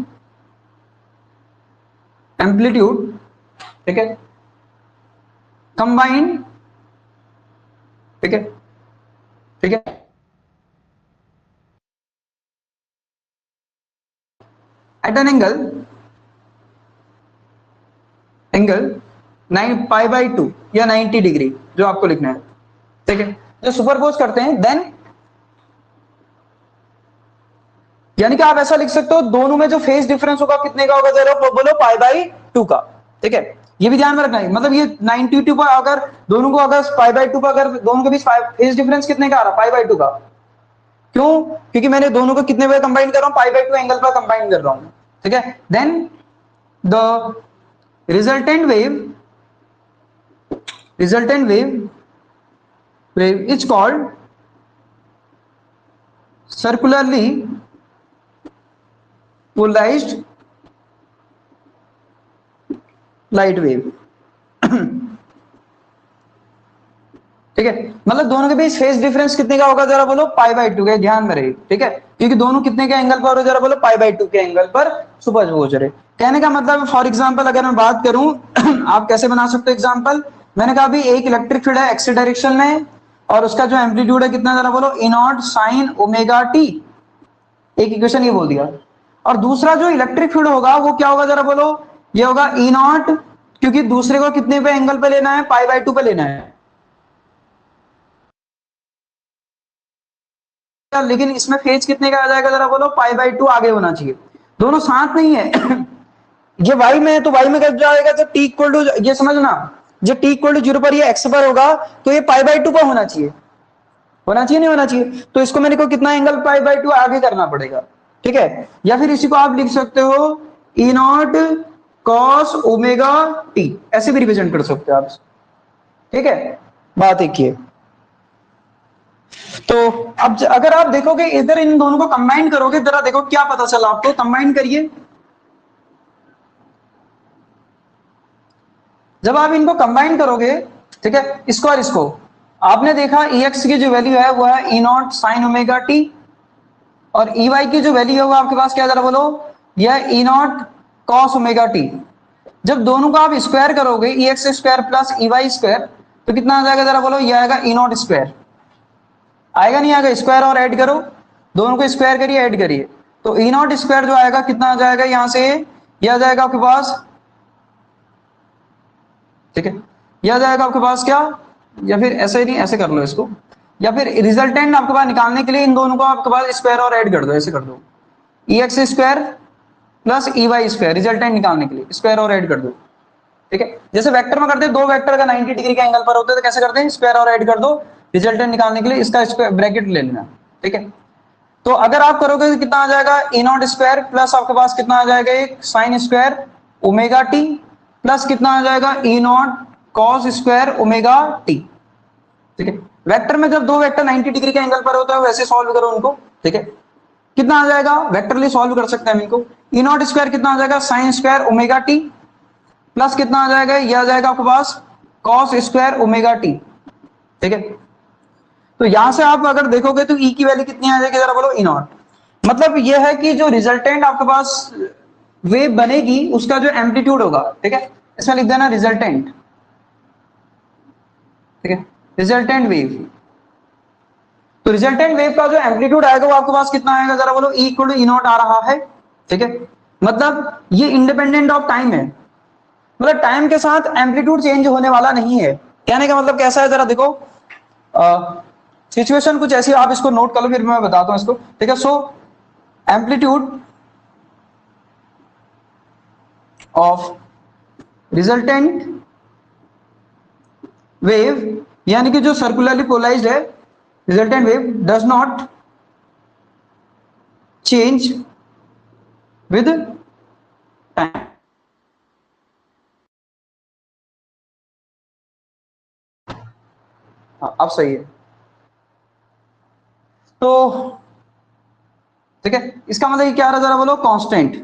ठीक है, कंबाइंड, ठीक है, ठीक है, एट एन एंगल 9 π/2 या 90 डिग्री, जो आपको लिखना है, ठीक है, जो सुपरपोज करते हैं, देन यानी कि आप ऐसा लिख सकते हो, दोनों में जो फेज डिफरेंस होगा कितने का होगा, जरा बोलो, π/2 का, ठीक है, ये भी ध्यान में रखना है। मतलब ये 92 पर अगर दोनों को, अगर π/2 पर अगर दोनों के बीच फेज डिफरेंस कितने का आ रहा है, π/2 का, क्यों, क्योंकि मैंने दोनों को कितने पे कंबाइन कर रहा हूं, π/2 एंगल पर कंबाइन कर रहा हूं, ठीक है, then the resultant wave is called circularly polarised light wave, ठीक है, मतलब दोनों के बीच फेज डिफरेंस कितने का होगा, जरा बोलो, π/2 का, ध्यान में रहे, ठीक है, क्योंकि दोनों कितने के एंगल पर, जरा बोलो, π/2 के एंगल पर सुपरपोज रहे। कहने का मतलब, फॉर एग्जांपल अगर मैं बात करूं आप कैसे बना सकते हो एग्जांपल, मैंने कहा अभी एक इलेक्ट्रिक फील्ड है एक्स डायरेक्शन में, और उसका जो एम्पलीट्यूड है कितना, जरा बोलो, E0 sin ωt, एक इक्वेशन ये बोल दिया। और दूसरा जो इलेक्ट्रिक फील्ड होगा वो क्या होगा, जरा बोलो, ये होगा E0, क्योंकि दूसरे को कितने पे एंगल पे लेना है, π/2 पे लेना है, लेकिन इसमें फेज कितने का आ जाएगा, जरा बोलो, π/2 आगे होना चाहिए, दोनों साथ नहीं है ये y में है तो y में कब जाएगा, जब t इक्वल टू, ये समझना, जब t इक्वल टू 0 पर ये x पर होगा तो ये π/2 पर होना चाहिए, नहीं होना चाहिए, तो इसको मैंने को कितना एंगल π/2 आगे करना पड़ेगा, ठीक है, या फिर इसी को आप लिख सकते हो E0 cos ωt, ऐसे भी रिप्रेजेंट कर सकते हो आप, ठीक है, बात एक ही है। तो अब अगर आप देखोगे इधर इन दोनों को कंबाइन करोगे, जरा देखो क्या पता चला आपको, कंबाइन करिए, जब आप इनको कंबाइन करोगे, ठीक है, इसको और इसको, आपने देखा Ex की जो वैल्यू है वो है E0 sin ωt, और Ey की जो वैल्यू है वो आपके पास क्या, जरा बोलो, यह E0 cos ωt। जब दोनों को आप स्क्वायर करोगे, Ex square plus Ey square, तो कितना आ जाएगा, जरा बोलो, यह आएगा E0 स्क्वायर, आएगा नहीं आएगा, स्क्वायर और ऐड करो, दोनों को स्क्वायर करिए, ऐड करिए, तो E0 स्क्वायर जो आएगा कितना आ जाएगा, यहां से यह आ जाएगा आपके पास, ठीक है, यह आ जाएगा आपके पास क्या, या फिर ऐसे नहीं, ऐसे कर लो इसको, या फिर रिजल्टेंट आपके पास निकालने के लिए इन दोनों को आपके पास स्क्वायर और ऐड कर दो, ऐसे कर दो, Ex square plus Ey square, resultant निकालने के लिए स्क्वायर और ऐड कर दो, ठीक है, जैसे वेक्टर में करते हैं, दो वेक्टर का 90 डिग्री के एंगल पर होते हैं तो कैसे करते हैं, स्क्वायर और ऐड कर दो, रिजल्टेंट निकालने के लिए इसका स्क्वायर ब्रैकेट ले लेना, ठीक है, तो अगर आप करोगे तो कितना आ जाएगा, E0 स्क्वायर प्लस आपके पास कितना आ जाएगा, एक साइन स्क्वायर ωt प्लस कितना आ जाएगा, E0 cos स्क्वायर ωt, ठीक है, वेक्टर में जब दो वेक्टर 90 डिग्री के एंगल पर होता है वैसे सॉल्व करो उनको, ठीक है, कितना आ जाएगा, वेक्टरली सॉल्व कर सकते हैं इनको, E0 स्क्वायर कितना आ जाएगा, साइन स्क्वायर ωt प्लस कितना आ जाएगा, यह आ जाएगा आपके पास cos स्क्वायर ωt, ठीक है, तो यहां से आप अगर देखोगे तो E की वैल्यू कितनी आ जाएगी, जरा बोलो, E0, मतलब यह है कि जो रिजल्टेंट आपके पास वेव बनेगी उसका जो एम्पलीट्यूड होगा, ठीक है, इसमें लिख देना रिजल्टेंट, ठीक है, रिजल्टेंट वेव, तो रिजल्टेंट वेव का जो एम्पलीट्यूड आएगा वो आपके पास कितना आएगा, जरा बोलो, E इक्वल टू E0 आ रहा है, ठीक है, मतलब ये इंडिपेंडेंट ऑफ टाइम है, मतलब टाइम के साथ एम्पलीट्यूड चेंज होने वाला नहीं है, कहने का मतलब कैसा है जरा देखो, सिचुएशन कुछ ऐसी, आप इसको नोट कर लो फिर मैं बताता हूं इसको, ठीक है। सो एम्पलीट्यूड ऑफ रिजल्टेंट वेव, यानी कि जो सर्कुलरली पोलराइज्ड है resultant wave, does not change with time. हाँ अब सही है। तो ठीक है, इसका मतलब क्या रहा जरा बोलो, कांस्टेंट।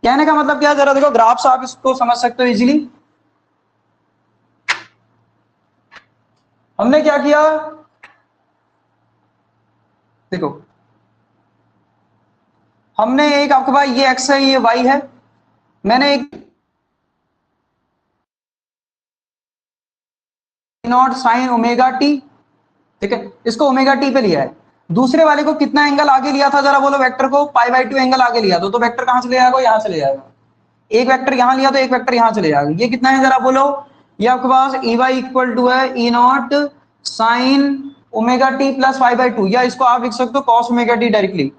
कहने का मतलब क्या है जरा देखो, ग्राफ से आप इसको समझ सकते हो इजीली। हमने क्या किया, देखो हमने एक, आपके पास ये एक्स है ये वाई है, मैंने एक नॉट साइन ओमेगा टी, ठीक है, इसको ओमेगा टी पे लिया है। दूसरे वाले को कितना एंगल आगे लिया था जरा बोलो, वेक्टर को पाई बाई 2 एंगल आगे लिया तो वेक्टर कहां चले जाएगा, यहां चले जाएगा। एक वेक्टर यहां लिया तो एक वेक्टर यहां चले जाएगा। ये कितना है जरा बोलो, ये आपके पास ई वाई इक्वल टू है E naught sine omega T plus pi by 2, या इसको आप लिख सकते हो cos omega T directly,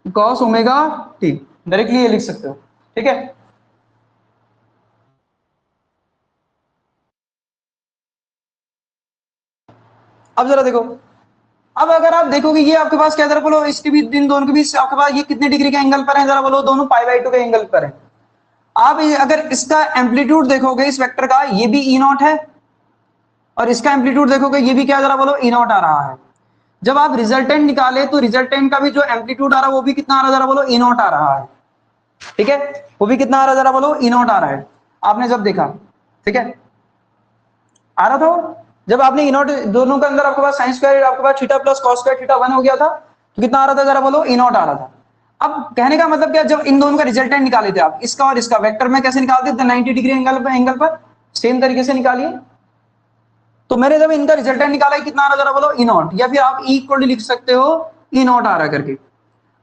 cos omega T directly ये लिख सकते हो, ठीक है। अब जरा देखो, अब अगर आप देखोगे ये आपके पास क्या जरा बोलो, इसके भी इन दोनों के बीच आपके पास ये कितने डिग्री के एंगल पर है जरा बोलो, दोनों पाई बाई 2 के एंगल पर है। आप अगर इसका एम्पलीट्यूड देखोगे इस वेक्टर का, ये भी ई नॉट है, और इसका एम्पलीट्यूड देखोगे ये भी क्या जरा बोलो ई नॉट आ रहा है। जब आप रिजल्टेंट निकाले तो रिजल्टेंट का भी जो एम्पलीट्यूड आ रहा है वो भी कितना आ रहा है जरा बोलो, ई नॉट आ रहा है, ठीक है। वो भी कितना आ रहा है जरा बोलो, ई नॉट आ रहा है। आपने जब देखा, ठीक है, आ रहा था वो? जब आपने ई नॉट दोनों के अंदर आपके पास साइन स्क्वायर आपके पास theta plus cos square theta 1 हो गया था, तो कितना आ रहा था जरा बोलो, ई नॉट आ रहा था। अब कहने का मतलब क्या, जब इन दोनों का रिजल्टेंट निकाले थे आप, इसका और इसका वेक्टर में कैसे निकालते थे, 90 डिग्री एंगल पर सेम तरीके से निकालिए। तो मैंने जब इनका रिजल्टेंट निकाला कितना आ रहा जरा बोलो, ई नॉट, या फिर आप ई इक्वल लिख सकते हो ई नॉट आ रहा करके।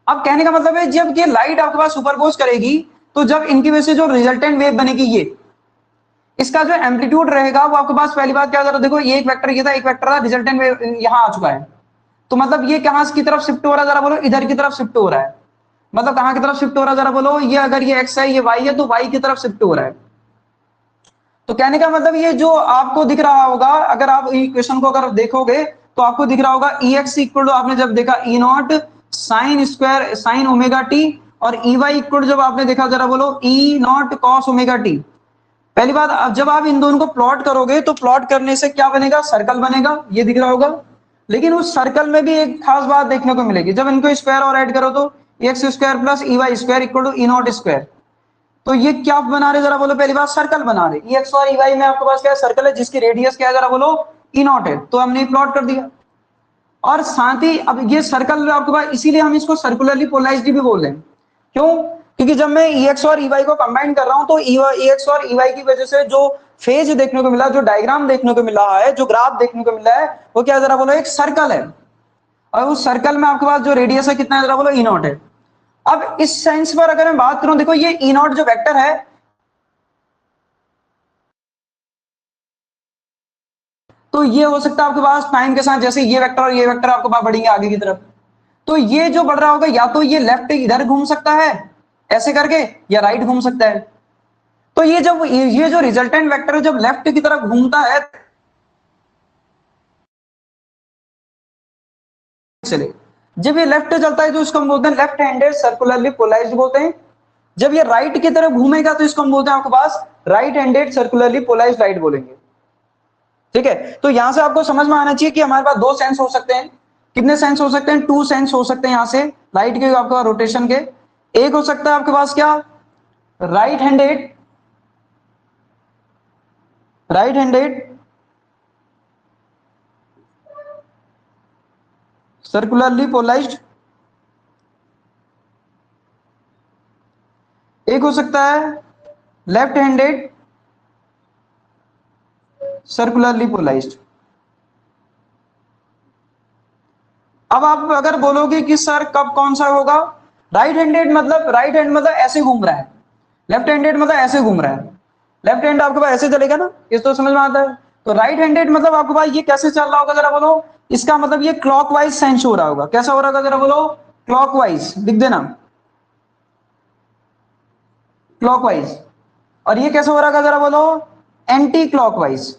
अब कहने का मतलब है जब ये लाइट आपके पास सुपरपोज करेगी तो जब इनकी वजह से जो रिजल्टेंट वेव बनेगी, ये इसका जो एम्पलीट्यूड रहेगा वो आपके पास, पहली बात क्या जरा देखो, ये एक वेक्टर ये था, एक वेक्टर था, रिजल्टेंट वेव यहां आ चुका है, तो मतलब ये कहां की तरफ शिफ्ट हो रहा है जरा बोलो, इधर की तरफ शिफ्ट हो रहा है। मतलब कहां की तरफ शिफ्ट हो रहा है जरा बोलो, ये अगर ये एक्स है ये वाई है तो वाई की तरफ शिफ्ट हो रहा है। तो कहने का मतलब ये जो आपको दिख रहा होगा, अगर आप इक्वेशन को अगर देखोगे तो आपको दिख रहा होगा ई एक्स इक्वल टू, आपने जब देखा E naught sine square sine omega T, और ई वाई इक्वल जब आपने देखा जरा बोलो E naught cos omega T. पहली बात, अब जब आप इन दोनों को प्लॉट करोगे तो प्लॉट करने से क्या बनेगा, सर्कल बनेगा, ये दिख रहा होगा। लेकिन उस सर्कल में भी एक खास बात देखने को मिलेगी, जब इनको स्क्वायर और ऐड करो तो x square plus E y square equal to E naught square. तो ये क्या बना रहे जरा बोलो, पहली बात सर्कल बना रहे, ई एक्स और ई वाई में आपके पास क्या है, सर्कल है जिसकी रेडियस क्या है जरा बोलो, ई नॉट है, तो हमने प्लॉट कर दिया। और साथ ही अब ये सर्कल आपके पास, इसीलिए हम इसको सर्कुलरली पोलराइज्ड भी बोल रहे हैं। क्यों? क्योंकि जब मैं ई एक्स और ई वाई को कंबाइन कर रहा हूं तो ई एक्स और ई वाई की वजह से जो फेज देखने को मिला, जो डायग्राम देखने को मिला है, जो ग्राफ देखने को मिला है, वो क्या जरा बोलो, एक सर्कल है। और उस सर्कल में आपके पास जो रेडियस है कितना है जरा बोलो, ई नॉट है। अब इस सेंस पर अगर मैं बात करूं, देखो ये ई नॉट जो वेक्टर है, तो ये हो सकता है आपके पास टाइम के साथ, जैसे ये वेक्टर और ये वेक्टर आपके पास बढ़ेंगे आगे की तरफ, तो ये जो बढ़ रहा होगा या तो ये लेफ्ट इधर घूम सकता है ऐसे करके, या राइट घूम सकता है। तो ये जब ये जो रिजल्टेंट वेक्टर है जब लेफ्ट की तरफ घूमता है, चले, जब ये लेफ्ट चलता है तो इसको हम बोलते हैं लेफ्ट हैंडेड सर्कुलरली पोलराइज्ड बोलते हैं। जब ये राइट की तरफ घूमेगा तो इसको हम बोलते हैं आपके पास right handed circularly polarised light बोलेंगे, ठीक है। तो यहां से आपको समझ में आना चाहिए कि हमारे पास दो सेंस हो सकते हैं। कितने सेंस हो सकते हैं? टू सेंस हो सकते हैं यहां से लाइट के आपके पास रोटेशन के। एक हो सकता है आपके पास क्या, राइट हैंडेड सर्कुलरली पोलराइज्ड, एक हो सकता है लेफ्ट हैंडेड सर्कुलरली पोलराइज्ड। अब आप अगर बोलोगे कि सर कब कौन सा होगा, राइट हैंडेड मतलब, राइट हैंड मतलब ऐसे घूम रहा है, लेफ्ट हैंडेड मतलब ऐसे घूम रहा है। लेफ्ट हैंड आपके पास ऐसे चलेगा ना, इस तो समझ में आता है। तो राइट हैंडेड मतलब आपके पास ये कैसे चल रहा होगा जरा बोलो, इसका मतलब ये क्लॉकवाइज सेंस हो रहा होगा। कैसा हो रहा होगा जरा बोलो, क्लॉकवाइज, लिख देना क्लॉकवाइज। और ये कैसे हो रहा होगा जरा बोलो, एंटी क्लॉकवाइज।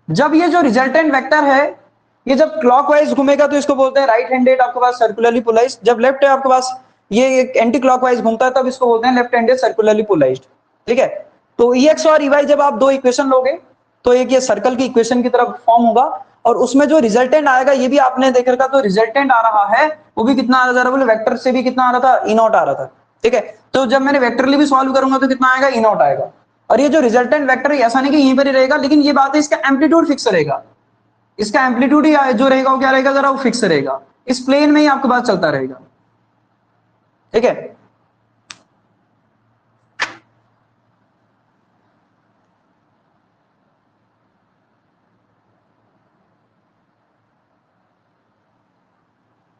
जब ये जो रिजल्टेंट वेक्टर है ये जब क्लॉकवाइज घूमेगा तो इसको बोलते हैं राइट हैंडेड आपके पास सर्कुलरली पोलाइज्ड। जब लेफ्ट है आपके पास ये एंटी क्लॉकवाइज घूमता है तब इसको बोलते हैं लेफ्ट हैंडेड सर्कुलरली पोलाइज्ड। ठीक है, तो EX और EY जब आप दो इक्वेशन लोगे तो एक ये सर्कल की इक्वेशन की तरफ फॉर्म होगा और उसमें जो रिजल्टेंट आएगा ये भी आपने देख रखा, तो रिजल्टेंट आ रहा है वो भी कितना आ रहा था बोले, वेक्टर से भी कितना आ रहा था, E नॉट आ रहा था। ठीक है, तो जब मैंने वेक्टरली भी सॉल्व करूंगा तो कितना आएगा, E नॉट आएगा। और ये जो रिजल्टेंट वेक्टर है ऐसा नहीं कि यहीं पर ही रहेगा, लेकिन ये बात है इसका एम्पलीट्यूड फिक्स रहेगा। इसका एम्पलीट्यूड ही जो रहेगा वो क्या रहेगा जरा, वो फिक्स रहेगा, इस प्लेन में ही आपके पास चलता रहेगा। ठीक है,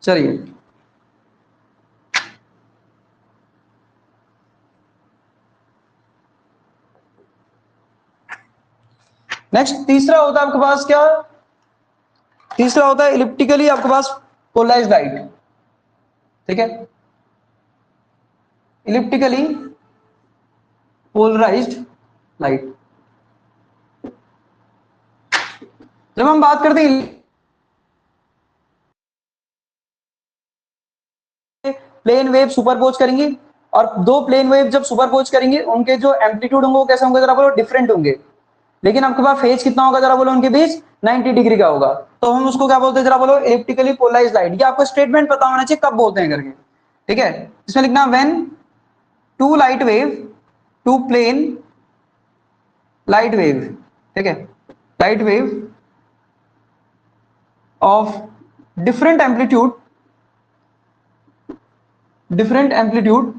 चलिए नेक्स्ट तीसरा होता है आपके पास क्या, तीसरा होता है इलिप्टिकली आपके पास पोलराइज्ड लाइट। ठीक है, इलिप्टिकली पोलराइज्ड लाइट। जब हम बात करते हैं प्लेन वेव सुपरपोज करेंगे और दो प्लेन वेव जब सुपरपोज करेंगे उनके जो एम्पलीट्यूड होंगे वो कैसे होंगे जरा बोलो, डिफरेंट होंगे, लेकिन आपके पास फेज कितना होगा जरा बोलो, उनके बीच 90 डिग्री का होगा। तो हम उसको क्या बोलते हैं जरा बोलो, इलिप्टिकली पोलराइज्ड लाइट। ये आपको स्टेटमेंट पता होना चाहिए कब बोलते हैं करके। ठीक है, इसमें लिखना when two light wave, two plane light wave, ठीक है, light wave of different amplitude, different amplitude,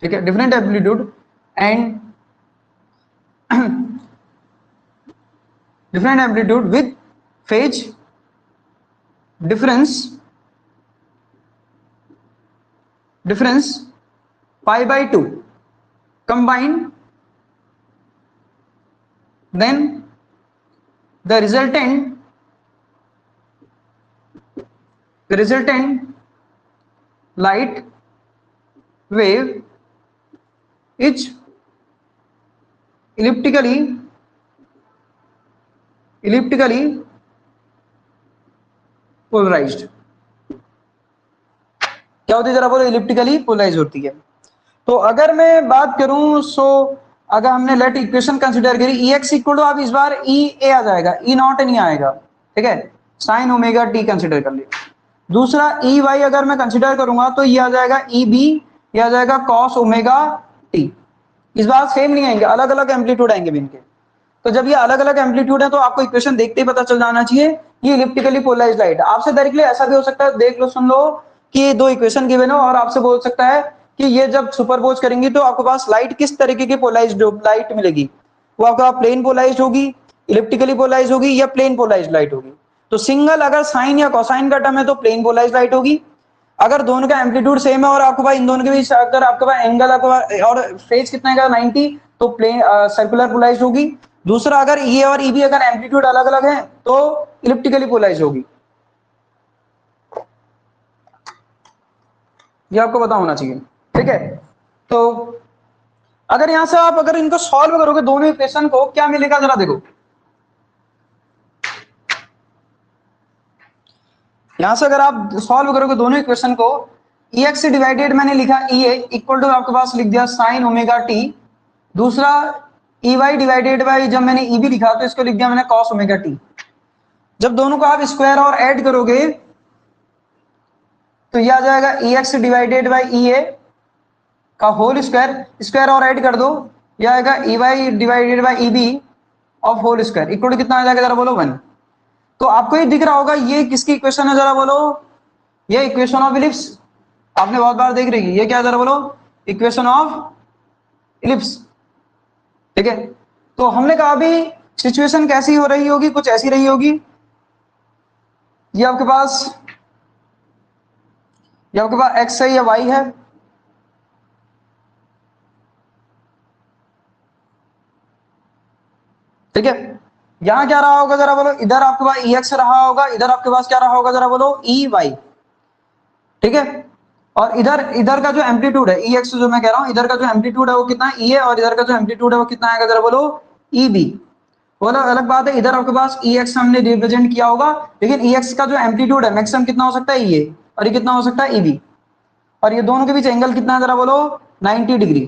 ठीक है, different amplitude and different amplitude with phase difference pi by 2 combine, then the resultant light wave is elliptically polarized. क्या होती है जरा बोलो, इलिप्टिकली polarise होती है। तो अगर मैं बात करूं सो अगर हमने लेट इक्वेशन कंसीडर करी EX इक्वल टू, आप इस बार EA आ जाएगा, E नॉट नहीं आएगा। ठीक है, साइन ओमेगा टी कंसीडर कर लिया। दूसरा EY अगर मैं कंसीडर करूंगा तो ये आ जाएगा EB, ये आ जाएगा कॉस ओमेगा टी। इस बार सेम नहीं आएंगे, अलग अलग एम्पलीट्यूड आएंगे भी इनके। तो जब ये अलग अलग एम्पलीट्यूड है तो आपको इक्वेशन देखते ही पता चल जाना चाहिए ये इलिप्टिकली पोलराइज्ड लाइट। आपसे डायरेक्टली ऐसा भी हो सकता है, देख लो सुन लो कि ये दो इक्वेशन गिवन हो और आपसे बोल सकता है कि ये जब सुपरपोज करेंगी तो आपके पास लाइट किस तरीके की पोलराइज्ड लाइट मिलेगी, वो आपका प्लेन पोलराइज्ड होगी, इलिप्टिकली पोलराइज्ड होगी या प्लेन पोलराइज्ड लाइट होगी। तो सिंगल अगर साइन या कोसाइन का टर्म है तो प्लेन पोलराइज्ड लाइट होगी। अगर दोनों का एम्पलीट्यूड सेम है और आपके पास इन दोनों के बीच अगर आपके पास एंगल और फेज कितना है 90 तो प्लेन सर्कुलर पोलराइज्ड होगी। दूसरा अगर ये और EB अगर एम्पलीट्यूड अलग अलग है तो इलिप्टिकली पोलराइज्ड होगी। ये आपको पता होना चाहिए। ठीक है, तो अगर यहां से आप अगर इनको सॉल्व करोगे दोनों इक्वेशन को, क्या मिलेगा जरा देखो। यहां से अगर आप सॉल्व करोगे दोनों इक्वेशन को, EX से डिवाइडेड मैंने लिखा EA इक्वल टू आपके पास लिख दिया साइन ओमेगा टी। दूसरा EY डिवाइडेड बाई जब मैंने EB लिखा तो इसको लिख दिया मैंने कॉस ओमेगा टी। जब दोनों को आप स्क्वायर और ऐड करोगे तो यह आ जाएगा EX डिवाइडेड बाई EA का होल स्क्वायर, स्क्वायर और ऐड कर दो, यह आएगा EY divided by EB of whole square equal to कितना आ जाएगा जरा बोलो 1। तो आपको ये दिख रहा होगा ये किसकी इक्वेशन है जरा बोलो, ये इक्वेशन ऑफ इलिप्स। आपने बहुत बार देख रही है, ये क्या जरा बोलो, इक्वेशन ऑफ इलिप्स। ठीक है, तो हमने कहा अभी सिचुएशन कैसी हो रही होगी, कुछ ऐसी रही होगी। ये आपके पास ये आपके पास एक्स है या वाई है, ठीक है। यहां क्या रहा होगा जरा बोलो, इधर आपके पास ई एक्स रहा होगा, इधर आपके पास क्या रहा होगा जरा बोलो, ई वाई, ठीक है। और इधर इधर का जो एम्पलीट्यूड है ई एक्स जो मैं कह रहा हूं, इधर का जो एम्पलीट्यूड है वो कितना ई है, और इधर का जो एम्पलीट्यूड है वो कितना आएगा जरा बोलो, ई बी। बोलो अलग बात है, इधर आपके पास ई एक्स हमने रिप्रेजेंट किया होगा, लेकिन ई एक्स का जो एम्पलीट्यूड है मैक्सिमम कितना हो सकता है, ये, और ये कितना हो सकता है, ई बी। और ये दोनों के बीच एंगल कितना है जरा बोलो, 90 डिग्री,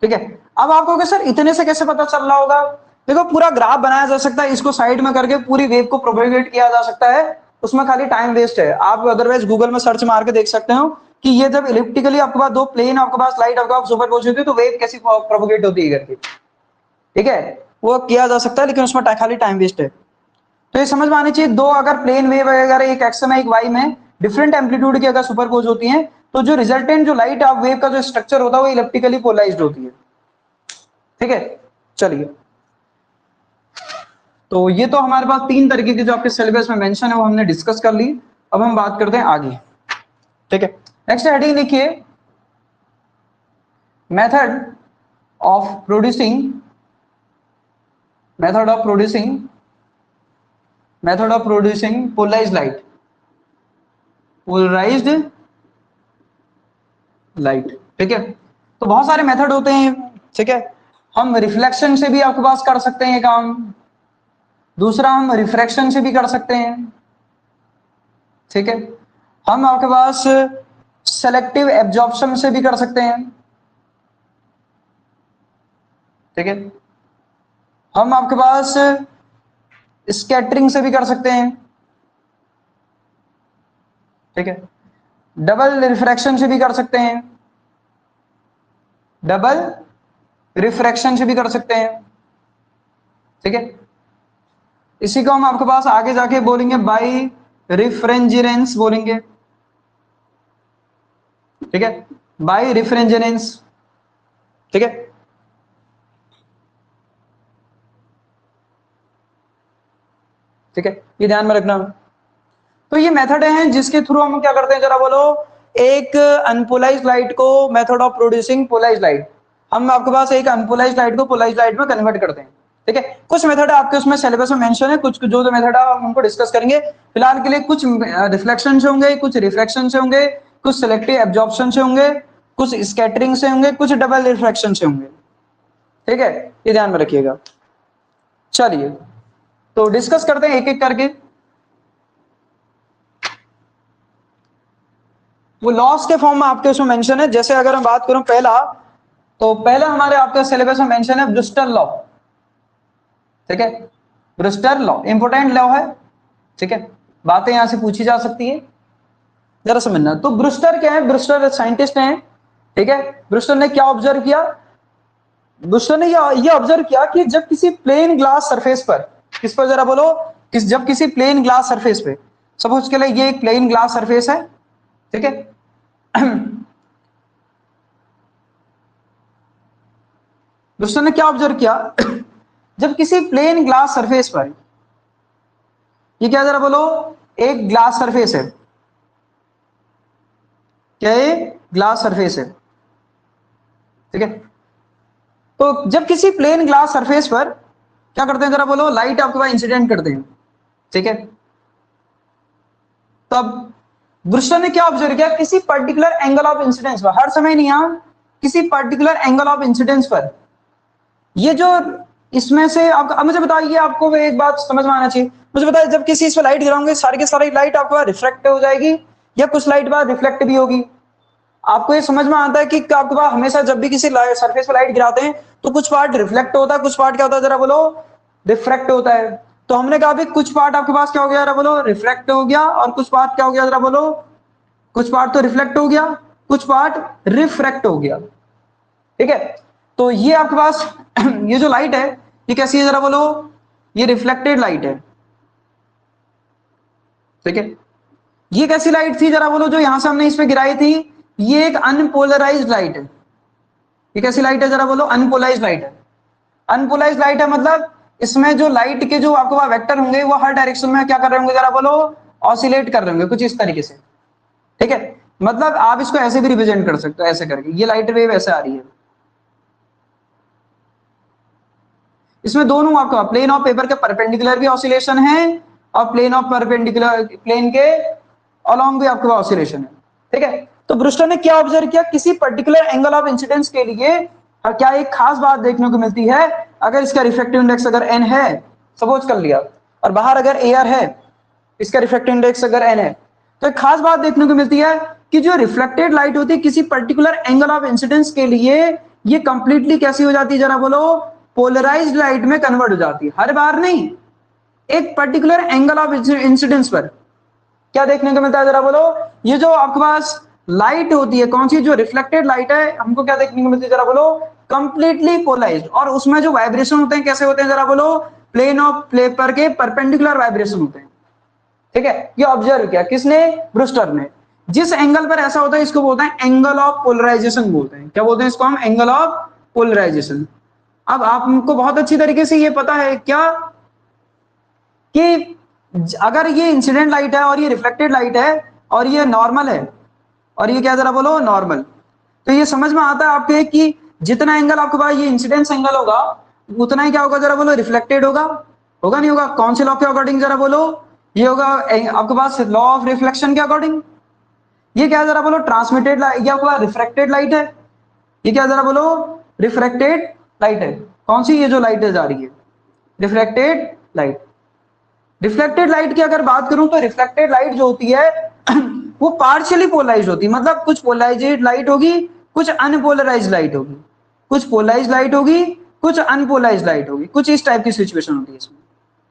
ठीक है। अब आप कहोगे सर इतने से कैसे पता चल रहा होगा, देखो पूरा ग्राफ बनाया जा सकता है, इसको साइड में करके पूरी वेव को प्रोपेगेट किया जा सकता है, उसमें खाली टाइम वेस्ट है। आप अदरवाइज गूगल में सर्च मार के देख सकते हो कि ये जब इलिप्टिकली आपके पास दो प्लेन आपके पास लाइट आपके पास सुपरपोज होती है तो वेव कैसी प्रोपेगेट होती है करके, ठीक है, वो किया जा सकता है, लेकिन उसमें खाली टाइम वेस्ट है। तो ये समझ में आनी चाहिए, दो अगर प्लेन वेव अगर एक एक्स में एक वाई में डिफरेंट एम्पलीट्यूड की अगर सुपरपोज होती है तो जो रिजल्टेंट जो लाइट ऑफ वेव का जो स्ट्रक्चर होता है वो इलेक्ट्रिकली पोलराइज्ड होती है, ठीक है। चलिए, तो ये तो हमारे पास तीन तरीके के जो आपके सिलेबस में मेंशन है वो हमने डिस्कस कर ली। अब हम बात करते हैं आगे, ठीक है। नेक्स्ट हेडिंग लिखिए, method of producing polarized light, ठीक है। तो बहुत सारे मेथड होते हैं, ठीक है। हम रिफ्लेक्शन से भी आपके पास कर सकते हैं ये काम, दूसरा हम रिफ्रैक्शन से भी कर सकते हैं, ठीक है। हम आपके पास सेलेक्टिव एब्जॉर्प्शन से भी कर सकते हैं, ठीक है। हम आपके पास स्कैटरिंग से भी कर सकते हैं, ठीक है। डबल रिफ्रैक्शन से भी कर सकते हैं, डबल रिफ्रैक्शन से भी कर सकते हैं, ठीक है। इसी को हम आपके पास आगे जाके बोलेंगे बाई रिफ्रेंजेरेंस बोलेंगे, ठीक है, बाई रिफ्रेंजेरेंस, ठीक है। ठीक है, ये ध्यान में रखना। तो ये मेथड हैं जिसके थ्रू हम क्या करते हैं जरा बोलो, एक अनपोलाइज्ड लाइट को, मेथड ऑफ प्रोड्यूसिंग पोलाइज्ड लाइट, हम आपके पास एक अनपोलाइज्ड लाइट को पोलाइज्ड लाइट में कन्वर्ट करते हैं, ठीक है। कुछ मेथड आपके उसमें सिलेबस में मेंशन है, कुछ जो मेथड हम उनको डिस्कस करेंगे। फिलहाल के लिए कुछ रिफ्लेक्शन से होंगे, कुछ रिफ्रैक्शन से होंगे, कुछ सिलेक्टिव एब्जॉर्प्शन से होंगे, कुछ स्कैटरिंग से होंगे, कुछ डबल रिफ्रैक्शन से होंगे, ठीक है, ये ध्यान में रखिएगा। चलिए, तो डिस्कस करते हैं एक एक करके। वो लॉस के फॉर्म में आपके उसमें मेंशन है, जैसे अगर मैं बात करूं पहला, तो पहला हमारे आपके सिलेबस में मेंशन है ब्रूस्टर लॉ, ठीक है। ब्रूस्टर लॉ इंपोर्टेंट लॉ है, ठीक है, बातें यहां से पूछी जा सकती है, जरा समझना। तो ब्रूस्टर क्या है, ब्रूस्टर साइंटिस्ट हैं, ठीक है। ब्रूस्टर ने क्या ऑब्जर्व किया, ब्रूस्टर ने ये ऑब्जर्व किया कि जब किसी प्लेन ग्लास सरफेस पर, किस पर जरा बोलो, जब किसी प्लेन ग्लास सरफेस पे, सपोज के लिए ये एक प्लेन ग्लास सरफेस है, ठीक है। ब्रूस्टर ने क्या ऑब्जर्व किया, जब किसी प्लेन ग्लास सरफेस पर, ये क्या जरा बोलो, एक ग्लास सरफेस है, क्या ये ग्लास सरफेस है, ठीक है। तो जब किसी प्लेन ग्लास सरफेस पर क्या करते हैं जरा बोलो, लाइट आपके पास इंसिडेंट करते हैं, ठीक है। तब ब्रूस्टर ने क्या ऑब्जर्व किया, किसी पर्टिकुलर एंगल ऑफ इंसिडेंस पर, हर समय नहीं, यहां किसी पर्टिकुलर एंगल ऑफ इंसिडेंस पर, ये जो इसमें से आप, अब मुझे बताइए, आपको एक बात समझ में आना चाहिए, मुझे बताइए जब किसी इस पर लाइट गिराऊंगे सारी की सारी लाइट आपको रिफ्लेक्ट हो जाएगी या कुछ लाइट बाद रिफ्लेक्ट भी होगी। आपको ये समझ में आता है कि आपके पास हमेशा जब भी किसी सरफेस पर लाइट गिराते हैं तो कुछ पार्ट रिफ्लेक्ट होता है, कुछ पार्ट क्या होता है जरा बोलो, रिफ्रैक्ट होता है। तो हमने कहा भी कुछ पार्ट आपके पास क्या हो गया जरा बोलो, रिफ्लेक्ट हो गया, और कुछ पार्ट क्या हो गया जरा बोलो, कुछ पार्ट तो रिफ्लेक्ट हो गया, कुछ पार्ट रिफ्रैक्ट हो गया, ठीक है। तो ये आपके पास ये जो लाइट है ये कैसी है जरा बोलो, ये रिफ्लेक्टेड लाइट है, ठीक है। ये कैसी लाइट थी जरा बोलो, जो यहां से हमने इस पे गिराई थी, ये एक अनपोलराइज्ड लाइट है। ये कैसी लाइट है जरा बोलो, अनपोलराइज्ड लाइट है। अनपोलराइज्ड लाइट है मतलब इसमें जो लाइट के जो आपके पास वेक्टर होंगे वो हर डायरेक्शन में क्या कर रहे होंगे जरा बोलो, ऑसिलेट कर रहे होंगे कुछ इस तरीके से, ठीक है। मतलब आप इसको ऐसे भी रिप्रेजेंट कर सकते हो, ऐसे करके, ये लाइट वेव ऐसे आ रही है। इसमें दोनों आपका प्लेन ऑफ पेपर के परपेंडिकुलर भी ऑसिलेशन है और प्लेन ऑफ परपेंडिकुलर प्लेन के अलोंग भी आपके ऑसिलेशन है। ठीक है, तो ब्रूस्टर ने क्या ऑब्जर्व किया, किसी पर्टिकुलर एंगल ऑफ इंसिडेंस के लिए क्या एक खास बात देखने को मिलती है, अगर इसका रिफ्रैक्टिव इंडेक्स अगर एन है, सपोज कर लिया, और बाहर अगर एआर है, इसका रिफ्रैक्टिव इंडेक्स अगर एन है, तो एक खास बात देखने को मिलती है कि जो रिफ्लेक्टेड लाइट होती है किसी पर्टिकुलर एंगल ऑफ इंसिडेंस के लिए, ये कंप्लीटली कैसी हो जाती है जरा बोलो, पोलराइज्ड लाइट में कन्वर्ट हो जाती है। हर बार नहीं, एक पर्टिकुलर एंगल ऑफ इंसिडेंस पर क्या देखने को मिलता है जरा बोलो, ये जो आपके पास लाइट होती है, कौन सी, जो रिफ्लेक्टेड लाइट है, हमको क्या देखने को मिलती है जरा बोलो, कंप्लीटली पोलराइज्ड। और उसमें जो वाइब्रेशन होते हैं कैसे होते हैं जरा बोलो, प्लेन ऑफ पेपर के परपेंडिकुलर वाइब्रेशन होते हैं। ठीक है, ये ऑब्जर्व किया किसने, ब्रूस्टर ने। जिस एंगल पर ऐसा होता है इसको बोलते हैं एंगल ऑफ पोलराइजेशन बोलते हैं। क्या बोलते हैं इसको हम, एंगल ऑफ पोलराइजेशन। अब आपको बहुत अच्छी तरीके से ये पता है क्या कि अगर ये इंसिडेंट लाइट है और ये रिफ्लेक्टेड लाइट है और ये नॉर्मल है और ये क्या जरा बोलो, नॉर्मल, तो ये समझ में आता है आपके कि जितना एंगल आपके पास ये इंसिडेंस एंगल होगा उतना ही क्या होगा जरा बोलो, रिफ्लेक्टेड होगा, होगा नहीं होगा, कौन से लॉ के अकॉर्डिंग जरा बोलो, ये होगा आपके पास लॉ ऑफ रिफ्लेक्शन के अकॉर्डिंग। ये क्या जरा बोलो, ट्रांसमिटेड लाइट, ये आपका रिफ्रैक्टेड लाइट है, ये क्या जरा बोलो, रिफ्रैक्टेड लाइट है। कौन सी, ये जो लाइट जा रही है, रिफ्रैक्टेड लाइट। रिफ्लेक्टेड लाइट की अगर बात करूं तो रिफ्लेक्टेड लाइट जो होती है वो पार्शियली पोलराइज्ड होती है, मतलब कुछ पोलराइज्ड लाइट होगी, कुछ अनपोलराइज्ड लाइट होगी, कुछ पोलराइज्ड लाइट होगी, कुछ अनपोलराइज्ड लाइट होगी, कुछ इस टाइप की सिचुएशन होती है इसमें।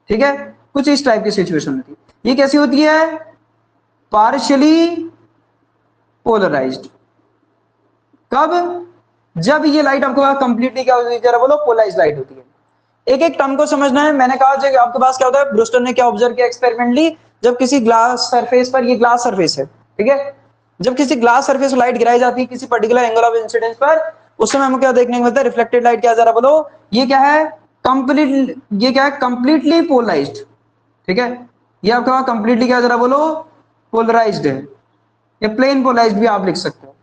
ठीक है, कुछ इस टाइप की सिचुएशन होती है। ये कैसी होती है, पार्शियली पोलराइज्ड। कब, जब ये लाइट आपके पास कंप्लीटली क्या होती है जरा बोलो, पोलराइज्ड लाइट होती है। एक एक टर्म को समझना है। मैंने कहा कि आपके पास क्या होता है, ब्रूस्टर ने क्या ऑब्जर्व किया एक्सपेरिमेंटली, जब किसी ग्लास सरफेस पर, ये ग्लास सरफेस है, ठीक है, जब किसी ग्लास सरफेस पर लाइट गिराई जाती है किसी पर्टिकुलर एंगल ऑफ इंसिडेंस पर, उस समय हमें क्या देखने को मिलता है, रिफ्लेक्टेड लाइट क्या जरा बोलो, ये क्या है, कंप्लीट, ये क्या है, कंप्लीटली पोलराइज्ड। ठीक है, ये आपके पास कंप्लीटली क्या जरा बोलो, पोलराइज्ड है, या प्लेन पोलराइज्ड भी आप लिख सकते हो,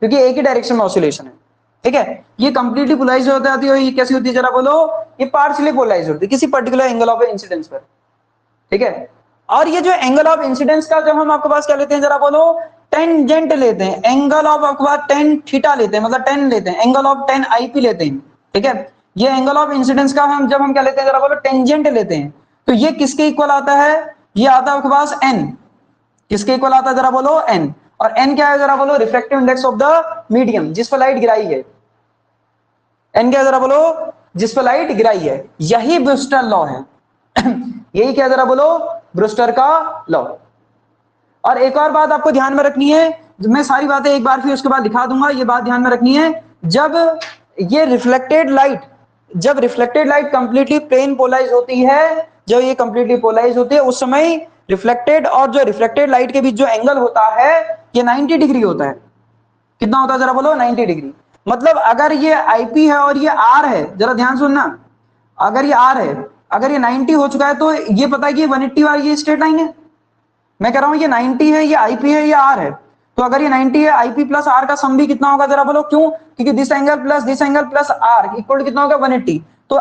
क्योंकि एक ही डायरेक्शन में ऑसिलेशन है। ठीक है, ये कंप्लीटली पोलराइज्ड हो जाती है, ये कैसी होती है जरा बोलो, ये पार्शियली पोलराइज्ड होती है किसी पर्टिकुलर एंगल ऑफ इंसिडेंस पर। ठीक है, और ये जो एंगल ऑफ इंसिडेंस का जब हम आपके पास क्या लेते हैं जरा बोलो, टेंजेंट लेते हैं, एंगल ऑफ आपके पास टेन थीटा लेते हैं, मतलब 10 लेते हैं, एंगल ऑफ 10 आईपी लेते हैं। ठीक है, ये एंगल ऑफ इंसिडेंस का हम जब हम क्या लेते हैं जरा बोलो, टेंजेंट लेते हैं, तो ये किसके इक्वल आता है, ये आता है आपके पास एन। किसके इक्वल आता है जरा बोलो, एन। और एन क्या है जरा बोलो, refractive index of the medium जिस पर लाइट गिराई है। एन क्या जरा बोलो, जिस पर लाइट गिराई है। यही ब्रूस्टर लॉ है यही क्या जरा बोलो, ब्रूस्टर का लॉ। और एक और बात आपको ध्यान में रखनी है, मैं सारी बातें एक बार फिर उसके बाद दिखा दूंगा, ये बात ध्यान में रखनी है, जब ये रिफ्लेक्टेड लाइट, जब reflected light completely plane polarize होती है, जब ये कंप्लीटली पोलराइज होती है उस समय रिफ्लेक्टेड और जो रिफ्लेक्टेड लाइट के बीच जो एंगल होता है ये 90 डिग्री होता है। कितना होता है जरा बोलो, 90 डिग्री। मतलब अगर ये आईपी है और ये आर है, जरा ध्यान सुनना, अगर ये आर है, अगर ये 90 हो चुका है तो ये पता है कि 180 वाली ये स्ट्रेट लाइन है। मैं कह रहा हूं ये 90 है, ये आईपी है, ये आर है, तो अगर ये 90 है, आईपी प्लस आर का सम भी कितना होगा जरा बोलो, क्यों, क्योंकि this angle plus r equal कितना होगा, 180। तो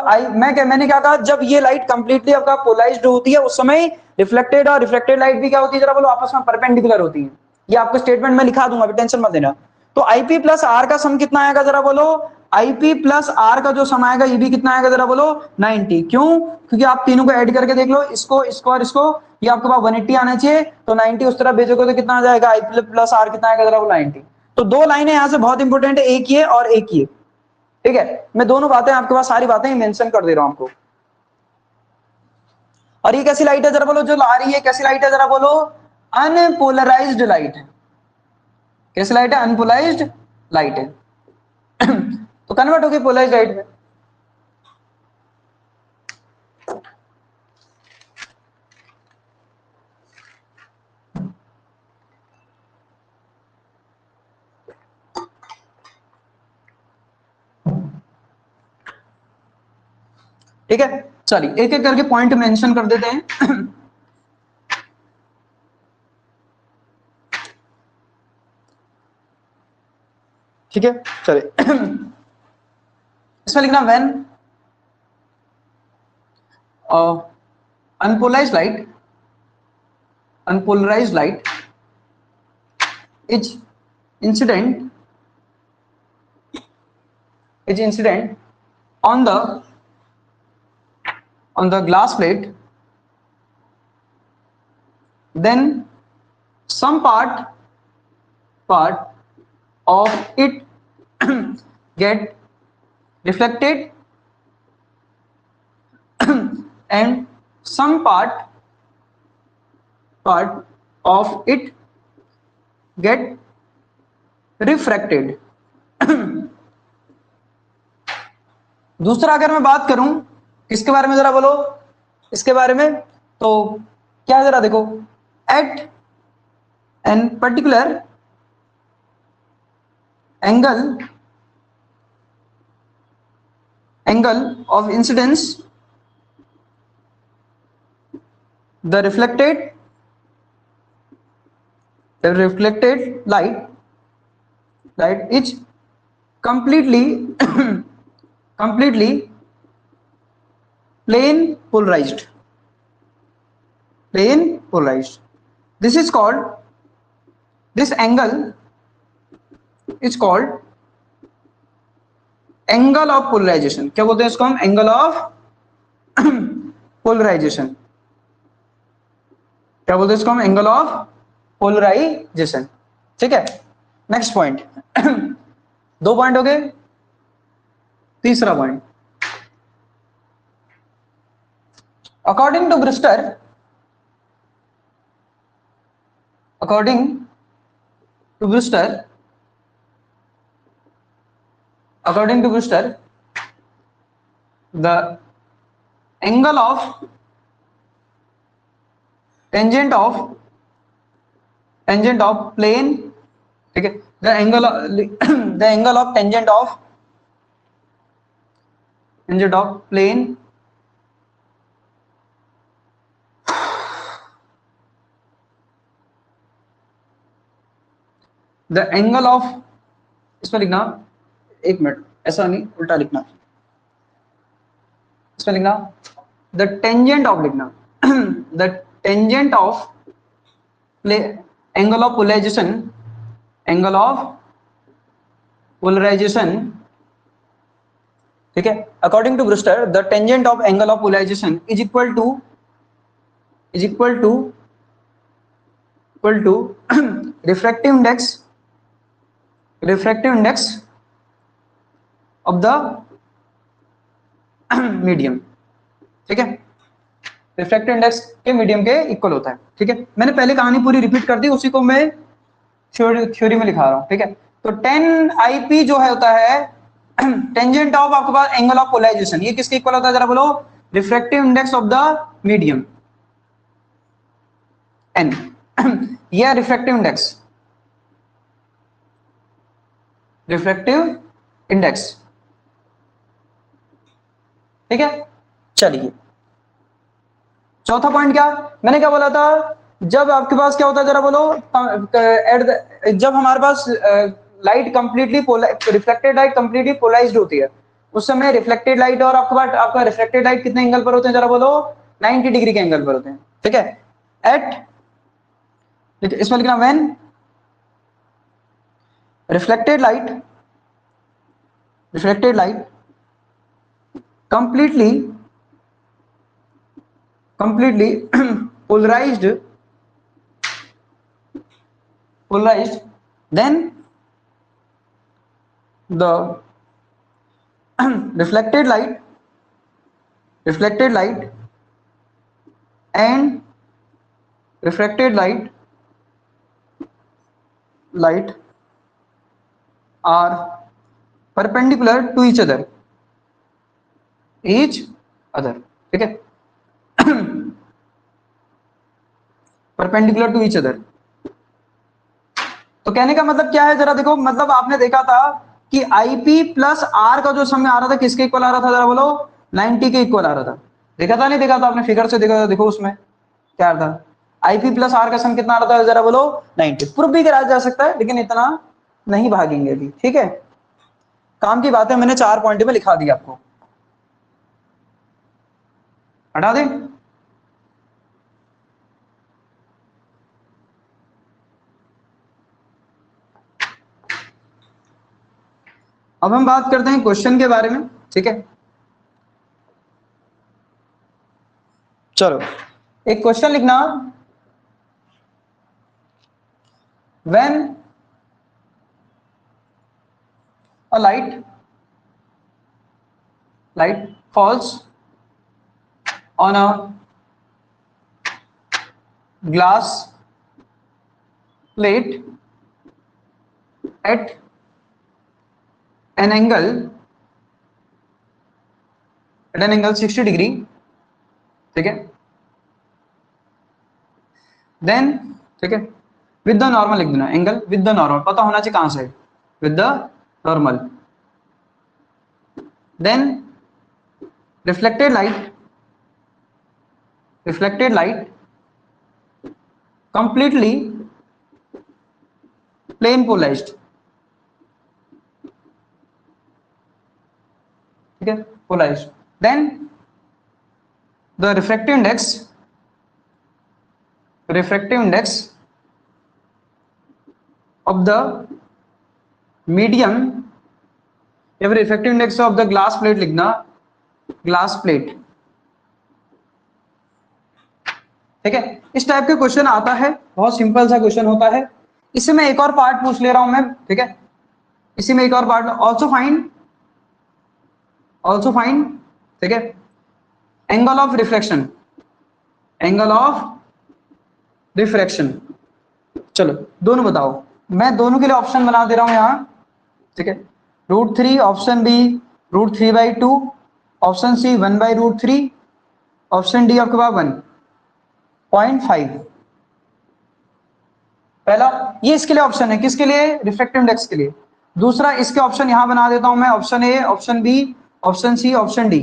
मैंने क्या कहा, जब ये लाइट कंप्लीटली आपका पोलराइज्ड होती है उस समय रिफ्लेक्टेड और रिफ्लेक्टेड लाइट भी क्या होती है जरा बोलो, आपस में परपेंडिकुलर होती है। ये आपको स्टेटमेंट में लिखा दूंगा, टेंशन मत लेना। तो आईपी प्लस आर का सम कितना आएगा जरा बोलो, आईपी प्लस आर का जो सम आएगा ये भी कितना आएगा जरा बोलो, 90। क्यों, क्योंकि आप तीनों को ऐड करके देख लो, इसको इसको और इसको, ये आपके पास 180 आना चाहिए, तो 90 उस तरफ भेजोगे तो कितना आ जाएगा, आईपी प्लस आर कितना आएगा जरा बोलो, 90। तो दो लाइनें यहां से बहुत इंपॉर्टेंट है, एक ये और एक ये। ठीक है, मैं दोनों बातें आपके पास सारी बातें मेंशन कर दे रहा हूं आपको। और ये कैसी लाइट है जरा बोलो, जो आ रही है कैसी लाइट है जरा बोलो, अनपोलराइज्ड लाइट है। कैसी लाइट है, अनपोलराइज्ड लाइट है तो कन्वर्ट होगी पोलराइज्ड लाइट में। ठीक है, चलिए एक एक करके पॉइंट मेंशन कर देते हैं ठीक है, चलिए इसमें लिखना when unpolarized light is incident on the glass plate, then some part of it get reflected and some part of it get refracted. दूसरा अगर मैं बात करूं किसके बारे में जरा बोलो, इसके बारे में, तो क्या है जरा देखो, at an particular angle of incidence the reflected light is completely plane polarized. This angle is called angle of polarization. क्या बोलते हैं इसको हम? Angle of polarization. क्या बोलते हैं इसको हम? Angle of polarization. ठीक है, नेक्स्ट पॉइंट. 2 पॉइंट हो गए. तीसरा point, according to Brewster the angle of tangent of plane, ठीक है, the angle of tangent of plane the angle of, इसमें लिखना, एक मिनट, ऐसा नहीं, उल्टा लिखना, इसमें लिखना द टेंजेंट ऑफ, लिखना the tangent of angle of polarization, ठीक है. According to Brewster the tangent of angle of polarization is equal to refractive index of the medium. ठीक है, रिफ्रैक्टिव इंडेक्स के मीडियम के इक्वल होता है. ठीक है, मैंने पहले कहानी पूरी रिपीट कर दी, उसी को मैं थ्योरी में लिखा रहा हूं. ठीक है, तो 10 IP जो है होता है टेंजेंट ऑफ आपके पास एंगल ऑफ पोलराइजेशन. ये किसके इक्वल होता है जरा बोलो? Refractive index of the medium n. यह रिफ्रैक्टिव इंडेक्स. ठीक है, चलिए चौथा पॉइंट क्या मैंने क्या बोला था? जब आपके पास क्या होता है जरा बोलो, जब हमारे पास light completely reflected light completely polarised होती है, उस समय रिफ्लेक्टेड लाइट और आपका रिफ्लेक्टेड लाइट कितने एंगल पर होते हैं जरा बोलो? 90 डिग्री के एंगल पर होते हैं. ठीक है, इसमें लिखना when reflected light completely polarized, then the reflected light and refracted light are perpendicular to each other. ठीक है, परपेंडिकुलर टू ईच अदर. तो कहने का मतलब क्या है जरा देखो, मतलब आपने देखा था कि IP प्लस R का जो समय आ रहा था किसके इक्वल आ रहा था जरा बोलो? 90 के इक्वल आ रहा था. देखा था नहीं देखा था? आपने फिगर से देखा था? देखो उसमें क्या था, IP प्लस R का सम कितना आ रहा था जरा बोलो? 90. प्रूफ भी कराया जा सकता है लेकिन इतना नहीं भागेंगे अभी. ठीक है, काम की बात है, मैंने 4 पॉइंट में लिखा दिया आपको, हटा दें। अब हम बात करते हैं क्वेश्चन के बारे में, ठीक है। चलो एक क्वेश्चन लिखना, when a light falls on a glass plate at an angle 60 degree, ठीक है, देन, ठीक है, विद द नॉर्मल लिख देना, एंगल विद द नॉर्मल पता होना चाहिए कहां से, with the normal, then reflected light completely plane polarized, ठीक है, polarized, then the refractive index of the medium, या फिर refractive index of the glass plate लिखना, ग्लास प्लेट, ठीक है। इस टाइप के क्वेश्चन आता है, बहुत सिंपल सा क्वेश्चन होता है। इसे मैं एक और पार्ट पूछ ले रहा हूं मैं, ठीक है, इसी में एक और पार्ट, ऑल्सो फाइंड, ठीक है, एंगल ऑफ रिफ्रैक्शन, चलो दोनों बताओ, मैं दोनों के लिए ऑप्शन बना दे रहा हूं यहां, ठीक है, √3, option B √3/2, option C 1/√3, option D आपके पास 1.5। पहला ये इसके लिए ऑप्शन है, किसके लिए, रिफ्रैक्टिव इंडेक्स के लिए। दूसरा इसके ऑप्शन यहां बना देता हूं मैं, option A, option B, option C, option D,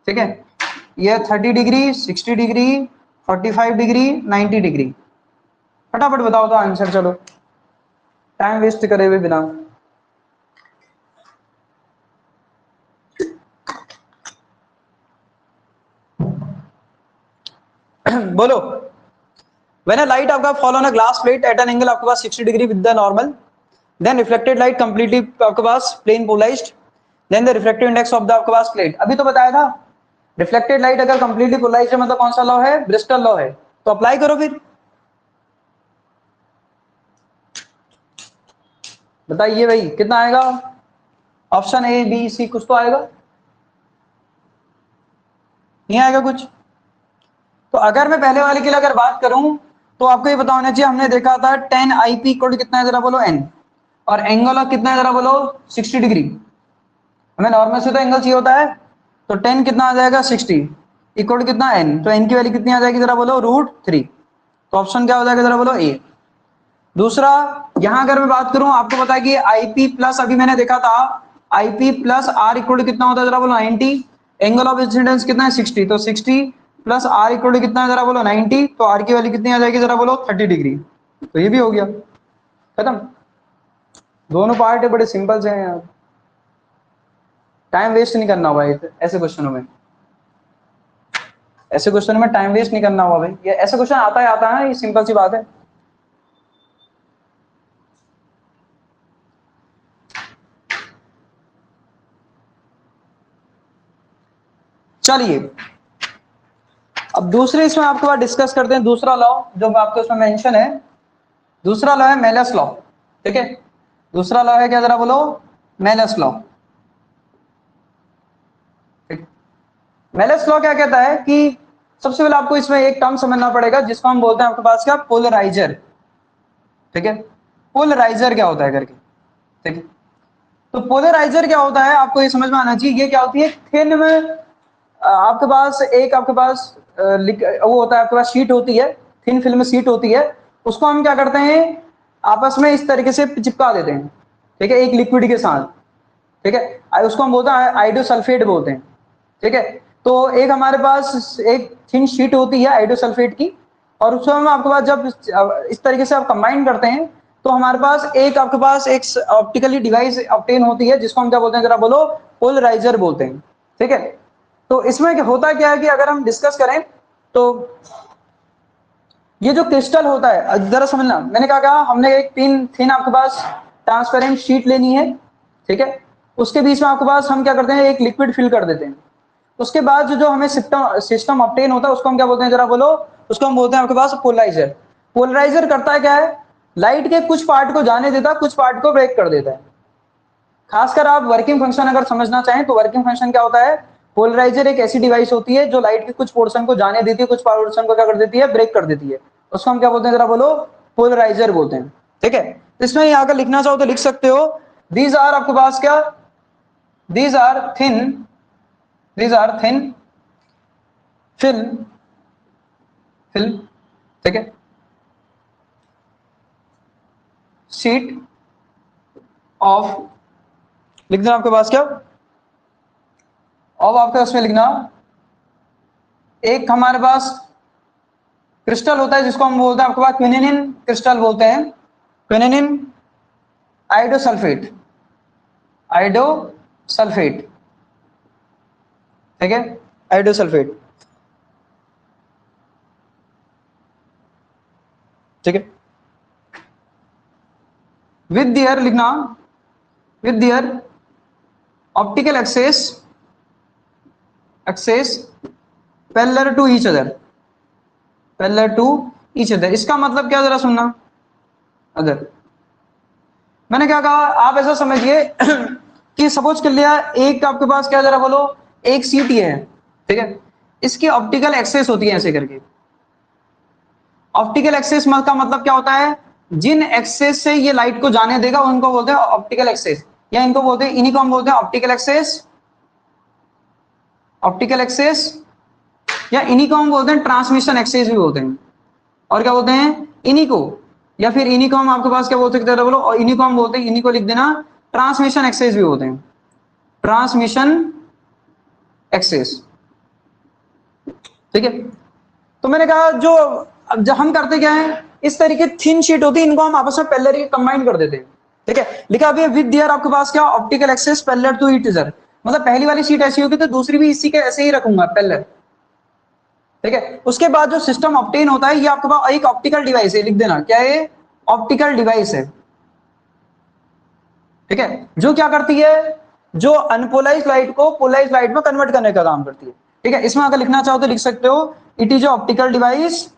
ठीक है। ये 30 डिग्री, 60 डिग्री, 45 डिग्री, 90 डिग्री, फटाफट बताओ तो आंसर, चलो टाइम वेस्ट करे हुए बिना। बोलो, when a light आपका fall on a glass plate at an angle आपके पास 60 degree with the normal, then reflected light completely आपके पास plane polarized, then the refractive index of the आपके पास plate। अभी तो बताया था रिफ्लेक्टेड लाइट अगर कंप्लीटली पोलराइज्ड है मतलब कौन सा लॉ है, ब्रिस्टल लॉ है, तो अप्लाई करो फिर, बताइए भाई कितना आएगा, ऑप्शन ए बी सी कुछ तो आएगा, नहीं आएगा कुछ। तो अगर मैं पहले वाले के लिए अगर बात करूं तो आपको ये पता होना चाहिए, हमने देखा था 10 IP इक्वल कितना है जरा बोलो n, और एंगल ऑफ कितना है जरा बोलो 60 डिग्री, हमें नॉर्मल से तो एंगल चाहिए होता है, तो 10 कितना आ जाएगा 60 इक्वल कितना n, तो n की वैल्यू कितनी आ जाएगी जरा बोलो √3, तो ऑप्शन क्या हो जाएगा जरा बोलो ए। दूसरा यहां अगर मैं बात करूं, आपको पता है कि IP प्लस, अभी मैंने देखा था IP प्लस R इक्वल कितना होता है जरा बोलो 90, एंगल ऑफ इंसिडेंस कितना है 60, तो 60 प्लस R इक्वल कितना है जरा बोलो 90, तो R की वैल्यू कितनी आ जाएगी जरा बोलो 30 डिग्री, तो ये भी हो गया खत्म। दोनों पार्ट है, बड़े सिंपल से हैं यार, टाइम वेस्ट नहीं करना होगा ऐसे क्वेश्चनों में, ऐसे क्वेश्चन में टाइम वेस्ट नहीं करना होगा भाई, ये ऐसे क्वेश्चन आता है, ये सिंपल सी बात है। चलिए अब दूसरे इसमें आपके पास डिस्कस करते हैं, दूसरा लॉ जो आपके उसमें मेंशन है, दूसरा लॉ है मेलस लॉ, ठीक है, दूसरा लॉ है क्या जरा बोलो, मेलस लॉ। मेलस लॉ क्या कहता है कि सबसे पहले आपको इसमें एक टर्म समझना पड़ेगा जिसको हम बोलते हैं आपके पास क्या, पोलराइजर, ठीक है, पोलराइजर क्या होता है करके, ठीक है। तो पोलराइजर क्या होता है आपको ये समझ में आना चाहिए, ये क्या होती है, थिन में आपके पास एक आपके पास वो होता है, आपके पास शीट होती है, थिन फिल्म शीट होती है, उसको हम क्या करते हैं आपस में इस तरीके से चिपका देते हैं, ठीक है, एक लिक्विड के साथ, ठीक है, उसको हम बोलते हैं आइडोसल्फेट बोलते हैं, ठीक है। तो एक हमारे पास एक थिन शीट होती है आइडोसल्फेट की, और उसको हम आपके पास जब इस तरीके से आप कंबाइन करते हैं तो हमारे पास एक ऑप्टिकली डिवाइस ऑब्टेन होती है जिसको हम क्या बोलते हैं, जरा बोलो, पोलराइजर बोलते हैं। ठीक है, तो इसमें होता क्या है कि अगर हम डिस्कस करें तो ये जो क्रिस्टल होता है, जरा समझना, मैंने क्या कहा, हमने एक थिन आपके पास ट्रांसपेरेंट शीट लेनी है। ठीक है, उसके बीच में आपके पास हम क्या करते हैं, एक लिक्विड फिल कर देते हैं। उसके बाद जो हमें सिस्टम ऑब्टेन होता है उसको हम क्या बोलते हैं, जरा बोलो, उसको हम बोलते हैं आपके पास पोलराइजर। पोलराइजर करता है क्या है, लाइट के कुछ पार्ट को जाने देता है, कुछ पार्ट को ब्रेक कर देता है। खासकर आप वर्किंग फंक्शन अगर समझना चाहें तो वर्किंग फंक्शन क्या होता है, पोलराइजर एक ऐसी डिवाइस होती है जो लाइट के कुछ पोर्शन को जाने देती है, कुछ पोर्शन को क्या कर देती है, ब्रेक कर देती है। उसको हम क्या बोलते हैं, जरा बोलो, पोलराइजर बोलते हैं। ठीक है, इसमें यहाँ अगर लिखना चाहो तो लिख सकते हो, दीज आर आपके पास क्या, दीज आर थिन फिल्म, ठीक है, शीट ऑफ, लिख देना आपके पास क्या, अब आपके उसमें लिखना, एक हमारे पास क्रिस्टल होता है जिसको हम बोलते हैं आपके पास क्विनिन क्रिस्टल बोलते हैं, क्विनिन आइडोसल्फेट, ठीक है, आइडोसल्फेट। ठीक है, विद देयर लिखना, with their optical axes parallel to each other, इसका मतलब क्या, जरा सुनना। अदर मैंने क्या कहा, आप ऐसा समझिए कि सपोज कर लिया एक आपके पास क्या, जरा बोलो, एक सीट ये है। ठीक है, इसकी ऑप्टिकल एक्सेस होती है ऐसे करके। ऑप्टिकल एक्सेस का मतलब क्या होता है, जिन एक्सेस से ये लाइट को जाने देगा उनको बोलते हैं ऑप्टिकल एक्सेस, या इनको बोलते हैं, इन्हीं को हम बोलते हैं ऑप्टिकल एक्सेस, या इन्हीं को हम बोलते हैं ट्रांसमिशन एक्सेस भी बोलते हैं। और क्या बोलते हैं, इन्हीं को, या फिर इन्हीं को हम आपके पास क्या बोलते हैं, बोलो, और इन्हीं को हम बोलते हैं, इन्हीं को लिख देना, ट्रांसमिशन एक्सेस भी बोलते हैं, ट्रांसमिशन एक्सेस। ठीक है, तो मैंने कहा जो अब हम करते क्या है, इस तरीके थिन शीट होती है, इनको हम आपस में पैरेलल कंबाइन कर देते हैं। ठीक है, लिखा अभी विद देयर आपके पास क्या, optical axes parallel to each other, मतलब पहली वाली शीट ऐसी होगी तो दूसरी भी इसी के ऐसे ही रखूंगा पैरेलल। ठीक है, उसके बाद जो सिस्टम ऑब्टेन होता है, ये आपके पास एक ऑप्टिकल डिवाइस है, लिख देना क्या है, ऑप्टिकल डिवाइस है। ठीक है, जो क्या करती है, जो अनपोलाइज लाइट को पोलाइज लाइट में कन्वर्ट करने का काम करती है। ठीक है, इसमें अगर लिखना चाहो तो लिख सकते हो, it is optical device,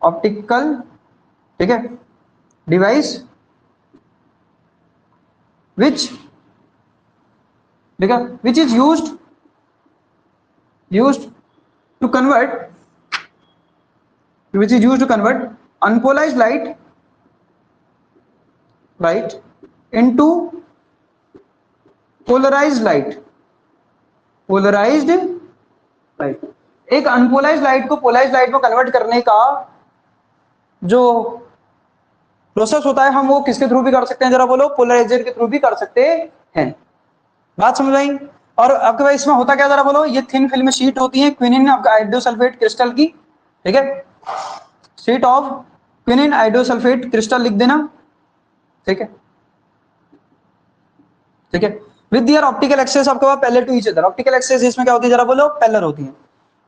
optical, ठीक है, डिवाइस विच, ठीक है, which is used to convert unpolarized light into polarized light, एक अनपोलाइज्ड लाइट को पोलाइज्ड लाइट में कन्वर्ट करने का जो प्रोसेस होता है, हम वो किसके थ्रू भी कर सकते हैं, जरा बोलो, पोलराइजर के थ्रू भी कर सकते हैं। बात समझ आई। और आपके पास इसमें होता क्या, जरा बोलो, ये थिन फिल्म शीट होती है क्विनिन आइडोसल्फेट क्रिस्टल की। ठीक है, शीट ऑफ क्विनिन आइडोसल्फेट क्रिस्टल लिख देना। ठीक है, ठीक है, विद देयर ऑप्टिकल एक्सेस आपके पास parallel to each other, optical axes इसमें क्या होती है, जरा बोलो, पैरेलल होती है।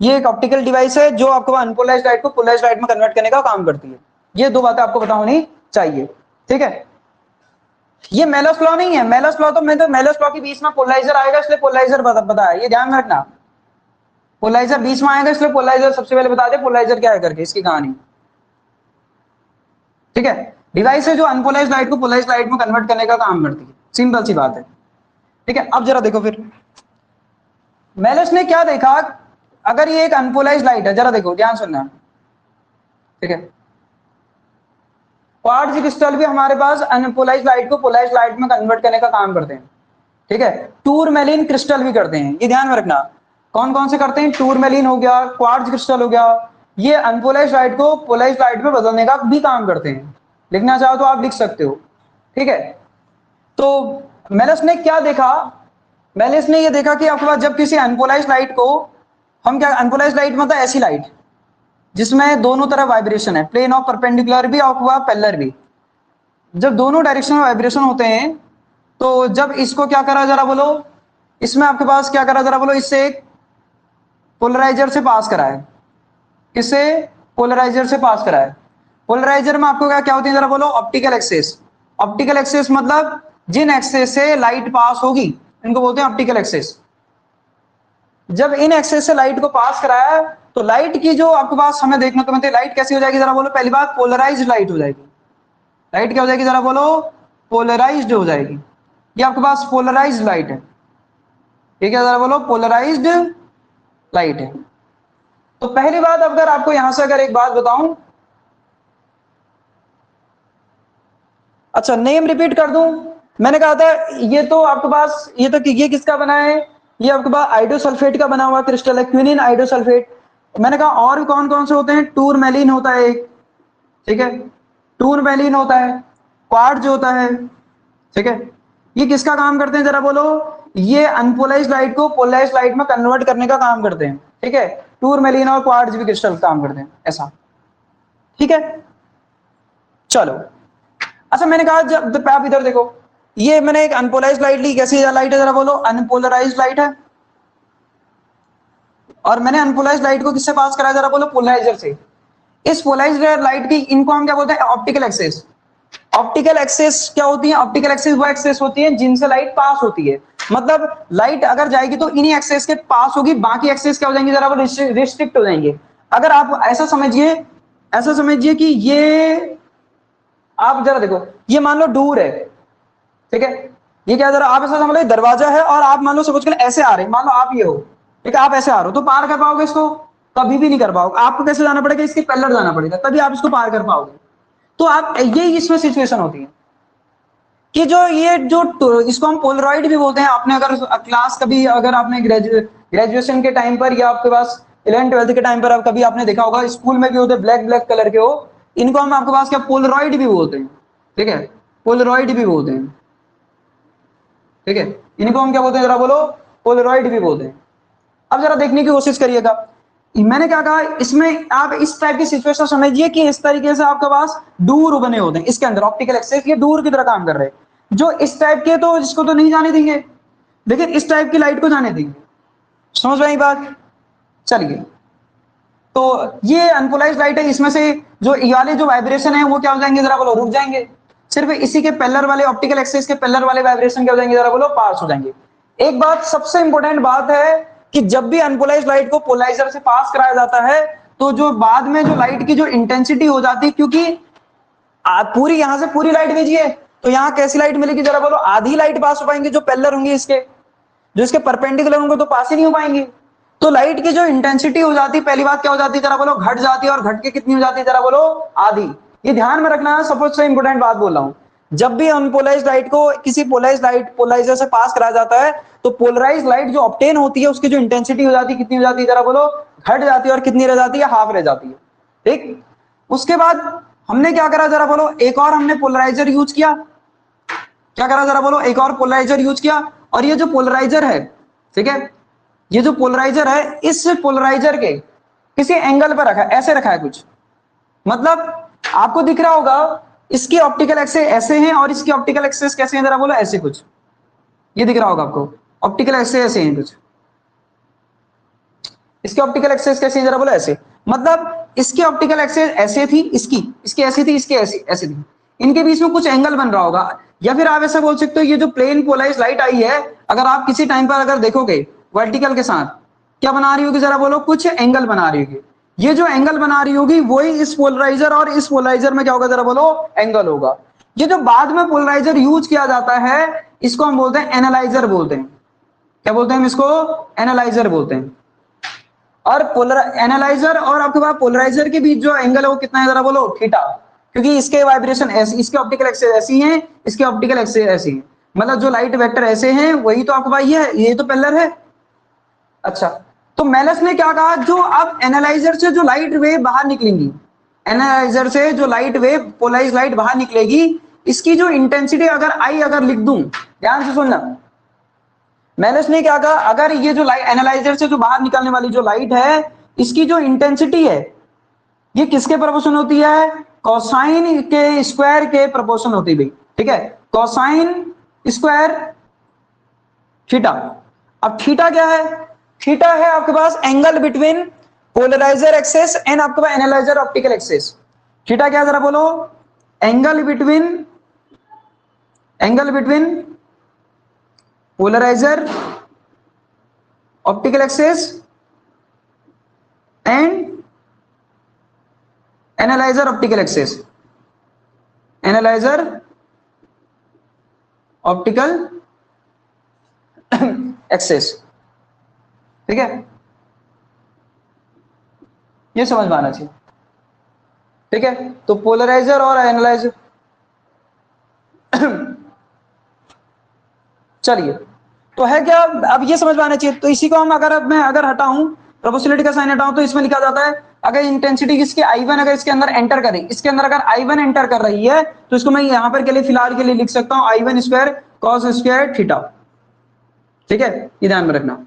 ये एक ऑप्टिकल डिवाइस है जो आपको अनपोलाइज्ड लाइट को पोलाइज्ड लाइट में कन्वर्ट करने का काम करती है। ये दो बातें आपको पता होनी चाहिए। ठीक है, ये मेलस लॉ नहीं है, मेलस लॉ तो मेलस लॉ के बीच में पोलराइजर आएगा इसलिए पोलराइजर बता है, ये ध्यान में रखना। पोलराइजर बीच में आएगा इसलिए पोलराइजर सबसे पहले बता दे पोलराइजर क्या है करके, इसकी कहानी। ठीक है, डिवाइस है जो अनपोलाइज्ड लाइट को पोलराइज्ड लाइट में कन्वर्ट करने का काम करती है, सिंपल सी बात है। ठीक है, अब जरा देखो फिर मेलस ने क्या देखा, अगर ये एक अनपोलाइज्ड लाइट है, जरा देखो ध्यान सुनना। ठीक है, क्वार्ट्ज क्रिस्टल भी हमारे पास अनपोलाइज्ड लाइट को पोलाइज्ड लाइट में कन्वर्ट करने का काम करते हैं। ठीक है, टूरमेलिन क्रिस्टल भी करते हैं, ये ध्यान में रखना। कौन कौन से करते हैं, टूरमेलिन हो गया, क्वार्ट्ज क्रिस्टल हो गया, ये अनपोलाइज्ड लाइट को पोलाइज्ड लाइट में बदलने का भी काम करते हैं। लिखना चाहो तो आप लिख सकते हो। ठीक है, तो मेलस ने क्या देखा, मेलस ने ये देखा कि आपके पास जब किसी अनपोलाइज्ड लाइट को हम क्या, अनपोलाइज्ड लाइट मतलब ऐसी लाइट, जिसमें दोनों तरफ वाइब्रेशन है, प्लेन ऑफ परपेंडिकुलर भी और पैरेलल भी। जब दोनों डायरेक्शन में वाइब्रेशन होते हैं तो जब इसको क्या करा जरा बोलो, इसमें आपके पास क्या करा जरा बोलो, इससे एक पोलराइजर से पास करा है, किससे, पोलराइजर से पास करा है। पोलराइजर में आपको क्या क्या होती है जरा बोलो, ऑप्टिकल एक्सेस। ऑप्टिकल एक्सेस मतलब जिन एक्सेस से लाइट पास होगी इनको बोलते हैं ऑप्टिकल एक्सेस। जब इन एक्सेस से लाइट को पास कराया तो लाइट की जो आपके पास हमें देखने को मिलती है, लाइट कैसी हो जाएगी जरा बोलो, पहली बात पोलराइज्ड लाइट हो जाएगी। लाइट क्या हो जाएगी जरा बोलो, पोलराइज्ड हो जाएगी। ये आपके पास पोलराइज्ड लाइट है, ठीक है, जरा बोलो पोलराइज्ड लाइट है। तो पहली बात अगर आपको यहां से अगर एक बात बताऊं, अच्छा नेम रिपीट कर दूं, मैंने कहा था ये तो आपके पास ये किसका बना है, ये आपके पास आइडोसल्फेट का बना हुआ क्रिस्टल है, क्विनिन आइडोसल्फेट। मैंने कहा और कौन कौन से होते हैं, टूरमेलिन होता है एक, ठीक है, टूरमेलिन होता है, क्वार्ट्ज होता है, ठीक है। ये किसका काम करते हैं जरा बोलो, ये अनपोलराइज्ड लाइट को पोलराइज्ड लाइट में कन्वर्ट करने का काम करते हैं, ठीक है। टूरमेलिन और क्वार्ट्ज भी क्रिस्टल काम करते हैं ऐसा, ठीक है। चलो अच्छा मैंने कहा जब आप इधर देखो, ये मैंने एक अनपोलराइज्ड लाइट ली, कैसी लाइट है जरा बोलो, अनपोलराइज्ड लाइट है। और मैंने अनपोलराइज्ड लाइट को किससे पास कराया जरा बोलो, पोलराइजर से। इस पोलराइज्ड लाइट की इनको हम क्या बोलते हैं, ऑप्टिकल एक्सेस। ऑप्टिकल एक्सेस क्या होती है, ऑप्टिकल एक्सेस वो एक्सेस होती है जिनसे लाइट पास होती है। मतलब लाइट अगर जाएगी तो इन्हीं एक्सेस के पास होगी, बाकी एक्सेस क्या हो जाएंगे जरा बोलो, रिस्ट्रिक्ट हो जाएंगे। अगर आप ऐसा समझिए कि ये आप जरा देखो, ये मान लो दूर है, ठीक है, ये क्या जरा आप ऐसा समझ लो दरवाजा है और आप मान लो सपोज कर ऐसे आ रहे हैं, मान लो आप ये हो, ठीक है, आप ऐसे आ रहे हो तो पार कर पाओगे इसको, कभी भी नहीं कर पाओगे। आपको कैसे जाना पड़ेगा, इसके पैरेलल जाना पड़ेगा, तभी आप इसको पार कर पाओगे। तो आप ये इसमें सिचुएशन होती है कि जो इसको हम पोलरॉइड भी बोलते हैं। आपने अगर क्लास कभी अगर आपने ग्रेजुएशन के टाइम पर या आपके पास 11th-12th के टाइम पर आप कभी आपने देखा होगा, स्कूल में भी होते ब्लैक ब्लैक कलर के हो, इनको हम आपके पास क्या पोलरॉइड भी बोलते हैं, ठीक है, पोलरॉइड भी बोलते हैं, ठीक है, इनको हम क्या बोलते हैं जरा बोलो, पोलरॉइड भी बोलते हैं। अब जरा देखने की कोशिश करिएगा, मैंने क्या कहा, इसमें आप इस टाइप की सिचुएशन समझिए कि इस तरीके से आपके पास डूर बने होते हैं, इसके अंदर ऑप्टिकल एक्सेस ये डूर की तरह काम कर रहे हैं। जो इस टाइप के तो इसको तो नहीं जाने देंगे, लेकिन इस टाइप की लाइट को जाने देंगे। समझ में आई बात? चलिए, तो ये अनपोलराइज्ड लाइट है, इसमें से जो वाले जो वाइब्रेशन है वो क्या हो जाएंगे जरा बोलो, रुक जाएंगे। सिर्फ इसी के पैरेलल वाले ऑप्टिकल एक्सेस के पैरेलल वाले वाइब्रेशन क्या हो जाएंगे जरा बोलो, पास हो जाएंगे। एक बात सबसे इंपॉर्टेंट बात है कि जब भी अनपोलराइज्ड लाइट को पोलराइजर से पास कराया जाता है तो जो बाद में जो लाइट की जो इंटेंसिटी हो जाती है, क्योंकि आप पूरी यहां से पूरी लाइट भेजिए तो यहाँ कैसी लाइट मिलेगी जरा बोलो, आधी लाइट पास हो पाएंगे जो पैरेलल होंगे इसके, जो इसके परपेंडिकुलर होंगे तो पास ही नहीं हो पाएंगे। तो लाइट की जो इंटेंसिटी हो जाती है, पहली बात क्या हो जाती है जरा बोलो, घट जाती है, और घट के कितनी हो जाती है जरा बोलो, आधी। ये ध्यान में रखना है, सपोज से इंपॉर्टेंट बात बोल रहा हूं। जब भी अनपोलराइज्ड लाइट को किसी पोलराइजर से पास कराया जाता है तो पोलराइज्ड लाइट जो ऑब्टेन होती है उसकी जो इंटेंसिटी हो जाती है कितनी हो जाती है जरा बोलो, घट जाती है, और कितनी रह जाती है, हाफ रह जाती है, ठीक। उसके बाद हमने क्या करा जरा बोलो, एक और हमने पोलराइजर यूज किया, क्या करा जरा बोलो, एक और पोलराइजर यूज किया। और ये जो पोलराइजर है, ठीक है, ये जो पोलराइजर है, इस पोलराइजर के किसी एंगल पर रखा है, ऐसे रखा है कुछ, मतलब आपको दिख रहा होगा इसकी ऑप्टिकल एक्सेस ऐसे हैं और इसकी ऑप्टिकल एक्सेस कैसे हैं जरा बोलो, ऐसे कुछ, ये दिख रहा होगा आपको, ऑप्टिकल एक्सेस ऐसे हैं कुछ, इसकी ऑप्टिकल एक्सेस कैसे हैं जरा बोलो, ऐसे। मतलब इसकी ऑप्टिकल एक्सेस ऐसे थी, इसकी ऐसी थी, इसकी ऐसी थी, इनके बीच में कुछ एंगल बन रहा होगा। या फिर आप ऐसा बोल सकते हो ये जो प्लेन पोलराइज्ड लाइट आई है, अगर आप किसी टाइम पर अगर देखोगे वर्टिकल के साथ क्या बना रही होगी जरा बोलो, कुछ एंगल बना रही होगी। ये जो एंगल बना रही होगी वही इस पोलराइजर और इस पोलराइजर में क्या होगा जरा बोलो, एंगल होगा। ये जो बाद में पोलराइजर यूज किया जाता है इसको हम बोलते हैं एनालाइजर बोलते हैं। क्या बोलते हैं हम इसको? एनालाइजर बोलते हैं। और एनालाइजर और आपके पास पोलराइजर के बीच जो एंगल है वो कितना है जरा बोलो, थीटा, क्योंकि इसके वाइब्रेशन ऐसी, इसके ऑप्टिकल एक्सेस ऐसी हैं, इसके ऑप्टिकल एक्सेस ऐसी हैं, मतलब जो लाइट वेक्टर ऐसे हैं वही तो आपके पास ये तो पैरेलल है। अच्छा, तो मेलस ने क्या कहा, जो अब एनालाइजर से जो लाइट वेव बाहर निकलेंगी, एनालाइजर से जो लाइट वेव पोलराइज्ड लाइट बाहर निकलेगी, इसकी जो इंटेंसिटी अगर आई अगर लिख दूं, ध्यान से सुनना, मेलस ने क्या कहा, अगर ये जो लाइट एनालाइजर से जो बाहर निकलने वाली जो लाइट है इसकी जो इंटेंसिटी है, ये किसके प्रोपोर्शन होती है? कोसाइन के स्क्वायर के प्रोपोर्शन होती है भाई, ठीक है, कोसाइन स्क्वायर थीटा। अब थीटा क्या है? थीटा है आपके पास angle between polariser axis and आपके पास एनालाइजर ऑप्टिकल एक्सेस। थीटा क्या है जरा बोलो? Angle between polariser optical axis and analyser optical axis, analyser optical axis, ठीक है, ये समझ में आना चाहिए, ठीक है। तो पोलराइजर और एनालाइजर चलिए, तो है क्या, अब ये समझ में आना चाहिए। तो इसी को हम अगर हटाऊं, प्रोपोर्शनलिटी का साइन हटाऊं, तो इसमें लिखा जाता है अगर इंटेंसिटी किसकी I1 अगर इसके अंदर एंटर करे, इसके अंदर अगर I1 एंटर कर रही है, तो इसको मैं यहां पर के लिए फिलहाल के लिए लिख सकता हूं I1 square cos square theta, ठीक है, ये ध्यान में रखना।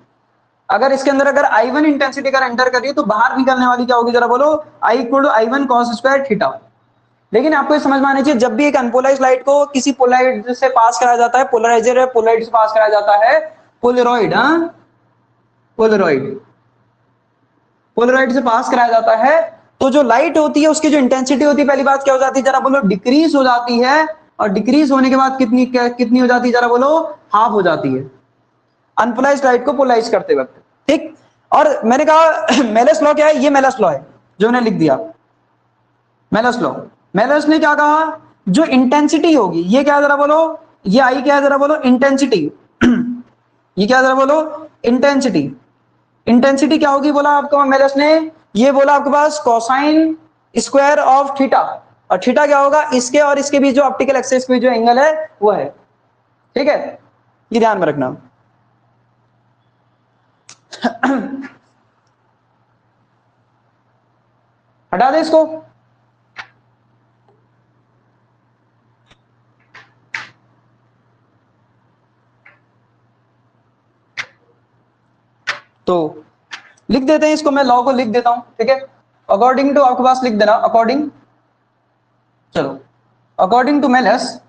अगर इसके अंदर अगर I1 इंटेंसिटी अगर एंटर कर रही है, तो बाहर निकलने वाली क्या होगी जरा बोलो? I equal to I1 cos square theta. लेकिन आपको ये समझ में आना चाहिए, जब भी एक अनपोलराइज्ड लाइट को किसी पोलराइजर से पास कराया जाता है, पोलराइजर है पोलराइड से पास कराया जाता है, पोलरॉइड, पोलराइड से पास कराया जाता है, तो जो लाइट होती है उसकी जो इंटेंसिटी होती है, पहली बात क्या हो जाती है जरा बोलो? डिक्रीज हो जाती है। और डिक्रीज होने के बाद कितनी हो जाती है जरा बोलो? हाफ हो जाती है, अनपोलराइज्ड लाइट को पोलराइज करते वक्त, ठीक। और मैंने कहा मेलस लॉ क्या है? ये मेलस लॉ है जो मैंने लिख दिया, मेलस लॉ। मेलस ने क्या कहा? जो इंटेंसिटी होगी, ये क्या जरा बोलो? ये आई क्या है जरा बोलो? इंटेंसिटी। ये क्या जरा बोलो? इंटेंसिटी। इंटेंसिटी क्या होगी बोला आपको मेलस ने? ये बोला आपके पास कोसाइन स्क्वायर ऑफ थीटा। और थीटा क्या होगा? इसके और इसके बीच जो ऑप्टिकल एक्सिस के बीच जो एंगल है वो है, ठीक है, ये ध्यान में रखना। हटा दे इसको। तो लिख देते हैं इसको, मैं लॉ को लिख देता हूं, ठीक है। अकॉर्डिंग टू, आपके पास लिख देना अकॉर्डिंग, चलो, according to Malus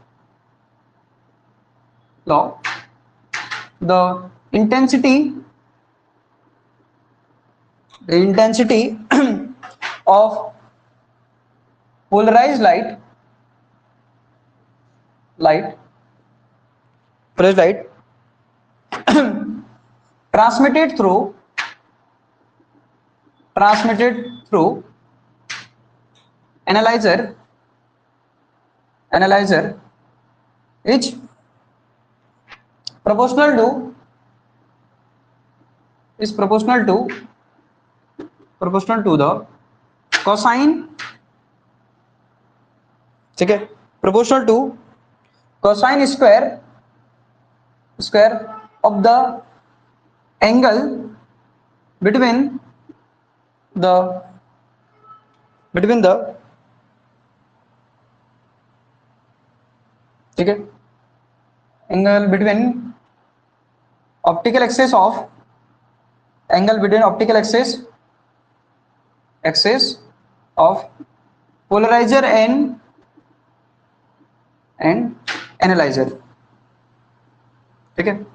law, the intensity of polarized light transmitted through analyzer is proportional to the cosine, ठीक है, proportional to cosine square of the angle between the ठीक है, angle between optical axis of polarizer and analyzer, ठीक है।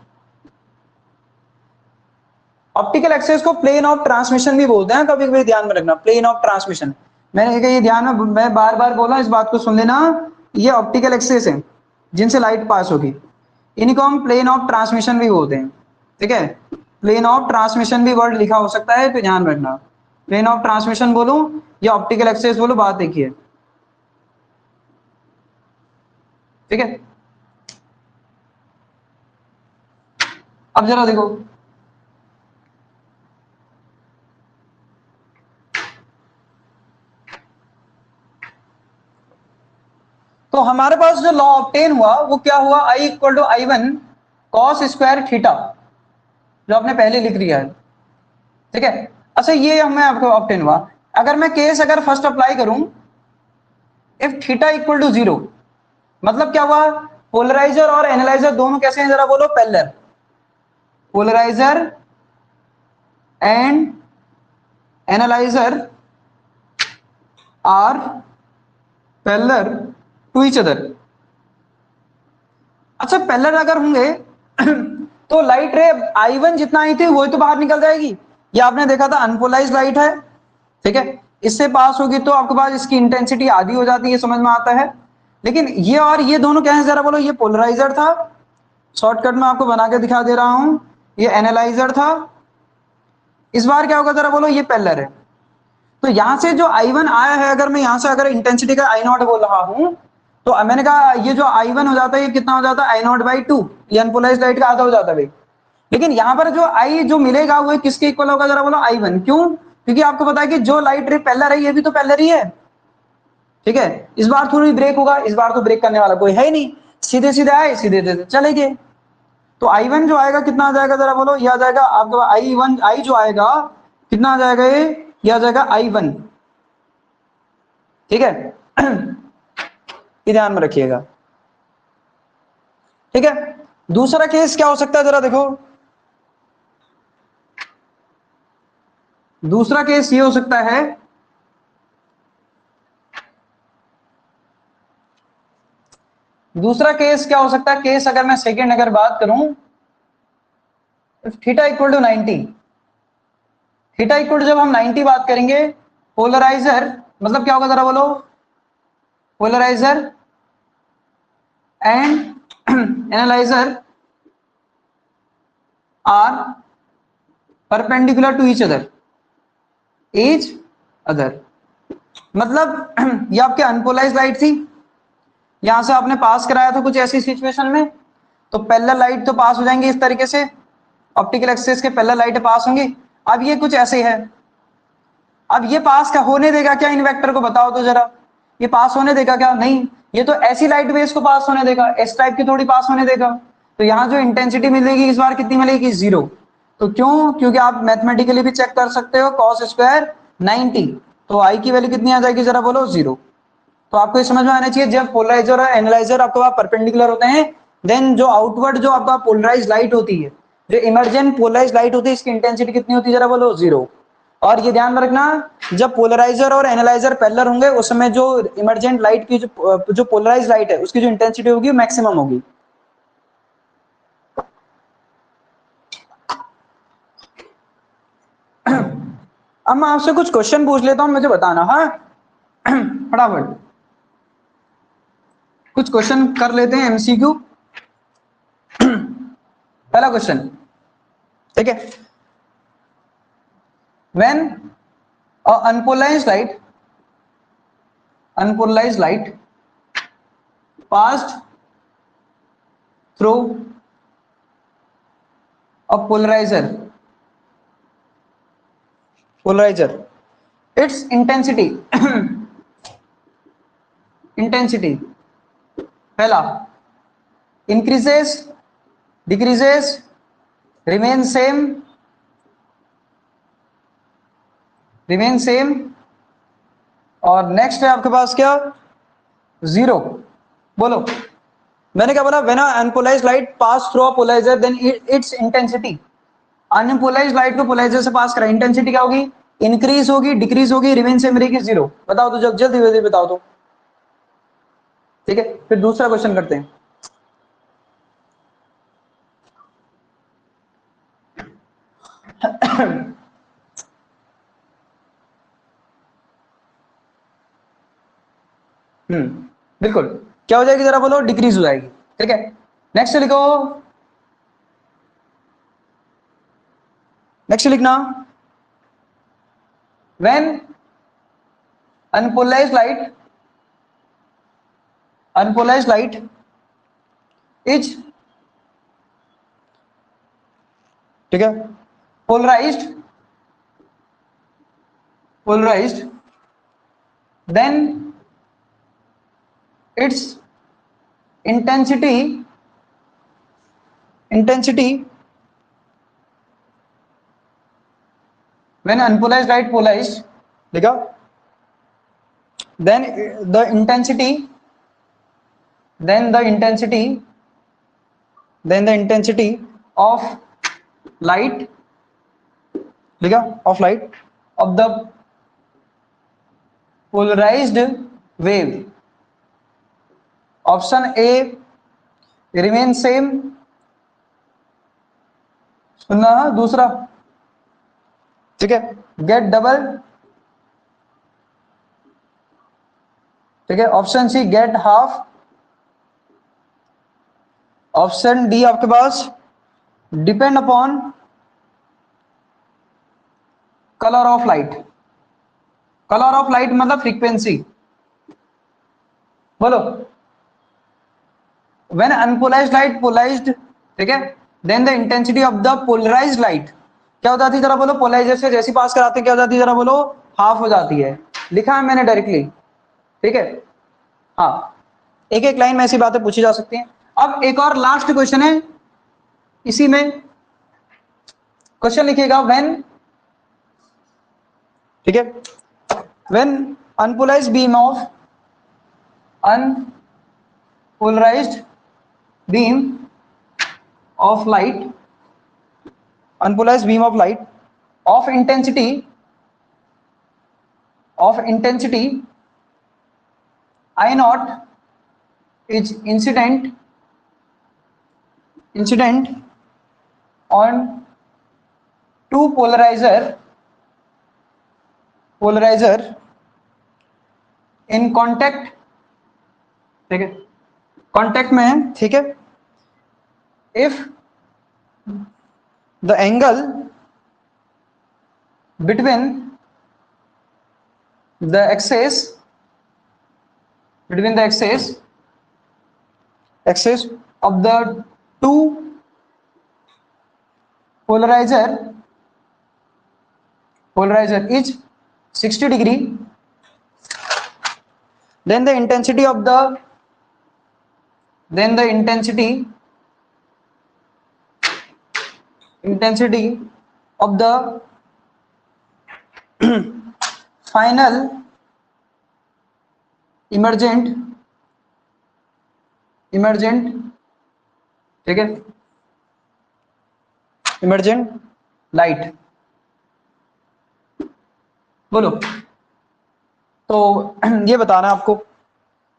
Optical access को plane of transmission भी बोलते हैं, कभी कभी ध्यान में रखना, प्लेन ऑफ ट्रांसमिशन। मैंने ये ध्यान में, मैं बार बार बोला, इस बात को सुन लेना, ये ऑप्टिकल एक्सेस है जिनसे लाइट पास होगी, इनको हम प्लेन ऑफ ट्रांसमिशन भी बोलते हैं, ठीक है। प्लेन ऑफ ट्रांसमिशन भी वर्ड लिखा हो सकता है, तो ध्यान रखना, प्लेन ऑफ ट्रांसमिशन बोलो या ऑप्टिकल एक्सेस बोलो, बात देखिए, ठीक है। अब जरा देखो, तो हमारे पास जो लॉ ऑब्टेन हुआ वो क्या हुआ? I equal to I1 cos square theta, जो आपने पहले लिख लिया है, ठीक है। अच्छा, ये हमें आपको ऑब्टेन हुआ। अगर मैं केस अगर फर्स्ट अप्लाई करूं, इफ थीटा इक्वल टू 0, मतलब क्या हुआ? पोलराइजर और एनालाइजर दोनों कैसे हैं जरा बोलो? Parallel. Polarizer and analyzer are parallel to each other. अच्छा पैरेलल अगर होंगे तो लाइट रे I1 जितना आई थी वही तो बाहर निकल जाएगी। ये आपने देखा था अनपोलाइज लाइट है, ठीक है, इससे पास होगी तो आपके पास इसकी इंटेंसिटी आधी हो जाती है, समझ में आता है। लेकिन ये और ये दोनों क्या है जरा बोलो, ये पोलराइजर था, शॉर्टकट में आपको बना के दिखा दे रहा हूं, ये एनालाइजर था। इस बार क्या होगा जरा बोलो, ये पैरेलल है। तो यहां से जो I1 आया है, अगर मैं यहां से अगर इंटेंसिटी का I0 बोल रहा हूं, तो मैंने कहा ये जो I1 हो जाता है ये कितना हो जाता है I0/2, ये अनपोलाइज लाइट का आधा हो जाता है भाई। लेकिन यहां पर जो I जो मिलेगा वो किसके इक्वल होगा जरा बोलो, I1। क्यों? क्योंकि आपको पता है कि जो लाइट रे पैरेलल है ये भी तो पैरेलल ही है, ठीक है। इस बार थोड़ी ब्रेक होगा, इस बार तो ब्रेक करने वाला कोई है ही नहीं, सीधे सीधे आए सीधे सीधे चले गए। तो I1 जो आएगा कितना आ जाएगा जरा बोलो, ये आ जाएगा आपका I1, I जो आएगा कितना आ जाएगा, ये आ जाएगा I1, ठीक है। ये ध्यान में रखिएगा, ठीक है। दूसरा केस क्या हो सकता है जरा देखो, दूसरा केस ये हो सकता है, दूसरा केस क्या हो सकता है, केस अगर मैं सेकंड अगर बात करूं, theta equal to 90, theta equal to जब हम 90 बात करेंगे, पोलराइजर मतलब क्या होगा जरा बोलो, polarizer and analyzer are perpendicular to each other, each other. मतलब ये आपके अनपोलाइज लाइट थी, यहां से आपने पास कराया था कुछ ऐसी सिचुएशन में, तो पैरेलल लाइट तो पास हो जाएंगे इस तरीके से, ऑप्टिकल एक्सिस के पैरेलल लाइट पास होंगी। अब ये कुछ ऐसे है, अब ये पास का होने देगा क्या इन वेक्टर को, बताओ तो जरा, ये पास होने देगा क्या? नहीं, ये तो ऐसी लाइट वेव्स को पास होने देगा, इस टाइप की थोड़ी पास होने देगा। तो यहाँ जो इंटेंसिटी मिलेगी इस बार कितनी मिलेगी, 0। तो क्यों? क्योंकि आप मैथमेटिकली भी चेक कर सकते हो, cos स्क्वायर 90, तो आई की वैल्यू कितनी आ जाएगी जरा बोलो, 0। तो आपको ये समझ में आना चाहिए, जब पोलराइजर और एनालाइजर आपके पास परपेंडिकुलर होते हैं, देन जो आउटवर्ड जो आपका पोलराइज लाइट होती है, जो इमर्जेंट पोलराइज लाइट होती है, इसकी इंटेंसिटी कितनी होती है जरा बोलो, 0। और ये ध्यान में रखना, जब पोलराइजर और एनालाइजर पैरेलल होंगे उस समय जो इमर्जेंट लाइट की जो पोलराइज लाइट है उसकी जो इंटेंसिटी होगी मैक्सिमम होगी। अब मैं आपसे कुछ क्वेश्चन पूछ लेता हूं, मुझे बताना, हाँ फटाफट कुछ क्वेश्चन कर लेते हैं एमसीक्यू। पहला क्वेश्चन, ठीक है, when unpolarised light passed through a polarizer, its intensity पहला increases, decreases, remain same, और नेक्स्ट है आपके पास क्या, 0। बोलो, मैंने क्या बोला, when unpolarised light pass through a polarizer then its intensity, unpolarized light को पोलराइजर से पास करा, इंटेंसिटी क्या होगी, इंक्रीज होगी, डिक्रीज होगी, रिमेन सेम रहेगी, 0। बताओ तो जल्दी जल्दी बताओ तो, ठीक है। फिर दूसरा क्वेश्चन करते हैं। बिल्कुल, क्या हो जाएगी जरा बोलो, डिक्रीज हो जाएगी, ठीक है। नेक्स्ट लिखो, नेक्स्ट लिखना, व्हेन अनपोलराइज्ड लाइट इज, ठीक है, polarized then its intensity when unpolarized light polarized, देखा, then the intensity of light, देखा, of light of the polarised wave, option A remain same, सुनना दूसरा, ठीक है, गेट डबल, ठीक है, option C get half, option D आपके पास depend upon colour of light. Colour of light मतलब फ्रीक्वेंसी, बोलो। व्हेन अनपोलराइज्ड लाइट पोलराइज्ड, ठीक है, then the intensity of the polarised light क्या हो जाती है, जरा बोलो। पोलराइजर से जैसी पास कराते हैं क्या हो जाती है, जरा बोलो, हाफ हो जाती है। लिखा है मैंने डायरेक्टली, ठीक है। हाँ, एक एक लाइन में ऐसी बातें पूछी जा सकती हैं। अब एक और लास्ट क्वेश्चन है इसी में, क्वेश्चन लिखिएगा व्हेन, ठीक है, when unpolarised beam of unpolarized beam of light, unpolarized beam of light of intensity I naught is incident on two polarizer in contact, ठीक है, कांटेक्ट में है, ठीक है, if the angle between the access of the two polarizer is 60 degree, then the intensity of the final emergent, ठीक है, emergent light, बोलो। तो ये बताना आपको,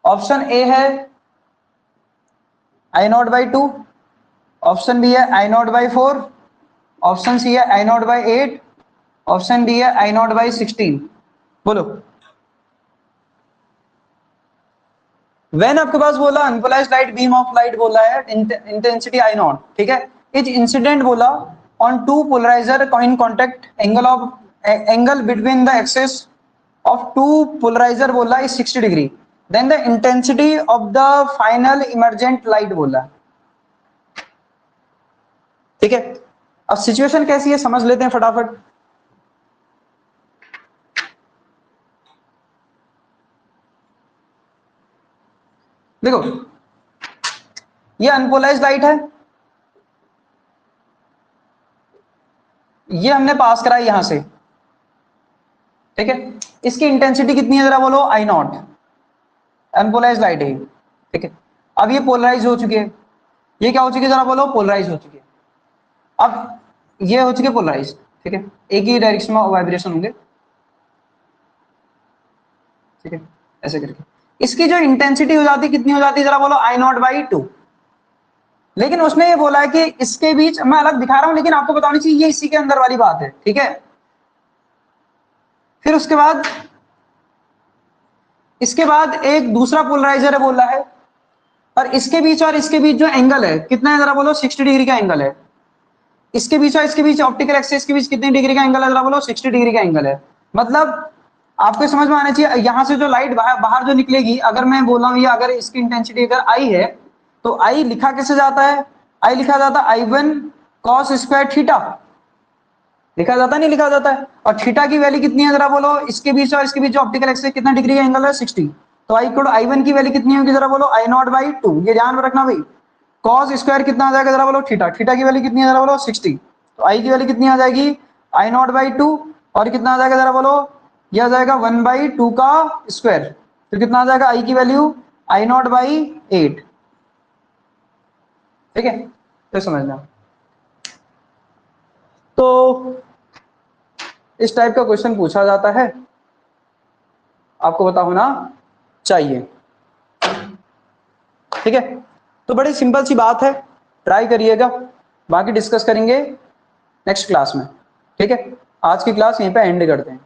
ऑप्शन ए है आई नॉट बाई 2, ऑप्शन बी है आई नॉट बाई 4, ऑप्शन सी है आई नॉट बाई 8, ऑप्शन डी है आई नॉट बाई 16, बोलो। व्हेन आपके पास बोला unpolarised light beam of light बोला है, इंटेंसिटी आई नॉट, ठीक है, इज इंसिडेंट बोला on two polariser in contact, angle between the access of two polariser बोला is 60 degree, then the intensity of the final emergent light बोला, ठीक है। अब सिचुएशन कैसी है समझ लेते हैं फटाफट। देखो, ये अनपोलराइज्ड लाइट है, ये हमने पास कराई यहां से, ठीक है, इसकी इंटेंसिटी कितनी है जरा बोलो, आई नॉट, अनपोलराइज्ड लाइट है, ठीक है। अब ये पोलराइज हो चुकी है, ये क्या हो चुकी है जरा बोलो, पोलराइज हो चुकी है। अब ये हो चुकी है पोलराइज, ठीक है, एक ही डायरेक्शन में वाइब्रेशन होंगे, ठीक है, ऐसे करके इसकी जो इंटेंसिटी हो जाती है कितनी हो जाती है जरा बोलो, आई नॉट बाई 2। लेकिन उसने ये बोला है कि इसके बीच, मैं अलग दिखा रहा हूं लेकिन आपको बतानी चाहिए ये इसी के अंदर वाली बात है, ठीक है। फिर उसके बाद एक दूसरा पोलराइजर है बोला है, और इसके बीच जो एंगल है कितना है जरा बोलो, 60 डिग्री का एंगल है। इसके बीच ऑप्टिकल एक्सिस के बीच कितने डिग्री का एंगल है जरा बोलो, 60 डिग्री का एंगल है। मतलब आपको समझ में आना चाहिए, यहां से जो लाइट बाहर जो निकलेगी, अगर मैं बोल रहा हूं ये अगर इसकी इंटेंसिटी अगर आई है तो आई लिखा कैसे जाता है, आई लिखा जाता है I1 cos स्क्वायर थीटा, लिखा जाता नहीं, लिखा जाता है। और थीटा की वैल्यू कितनी है जरा बोलो, इसके बीच और इसके बीच ऑप्टिकल एक्सिस कितना डिग्री का एंगल है, 60। तो I1 की वैल्यू कितनी होगी जरा बोलो, आई नॉट बाई 2, ये ध्यान में रखना भाई। cos स्क्वायर कितना आ जाएगा जरा बोलो, थीटा की वैल्यू कितनी है जरा बोलो, 60। तो आई की वैल्यू कितनी आ जाएगी, आई नॉट बाई 2, और कितना आ जाएगा जरा बोलो, यह आ जाएगा 1/2 का स्क्वायर। तो कितना आ जाएगा आई की वैल्यू, आई नॉट बाई 8, ठीक है, तो समझना। तो इस टाइप का क्वेश्चन पूछा जाता है। आपको पता होना चाहिए। ठीक है, तो बड़ी सिंपल सी बात है, ट्राई करिएगा, बाकी डिस्कस करेंगे नेक्स्ट क्लास में। ठीक है, आज की क्लास यहीं पे एंड करते हैं।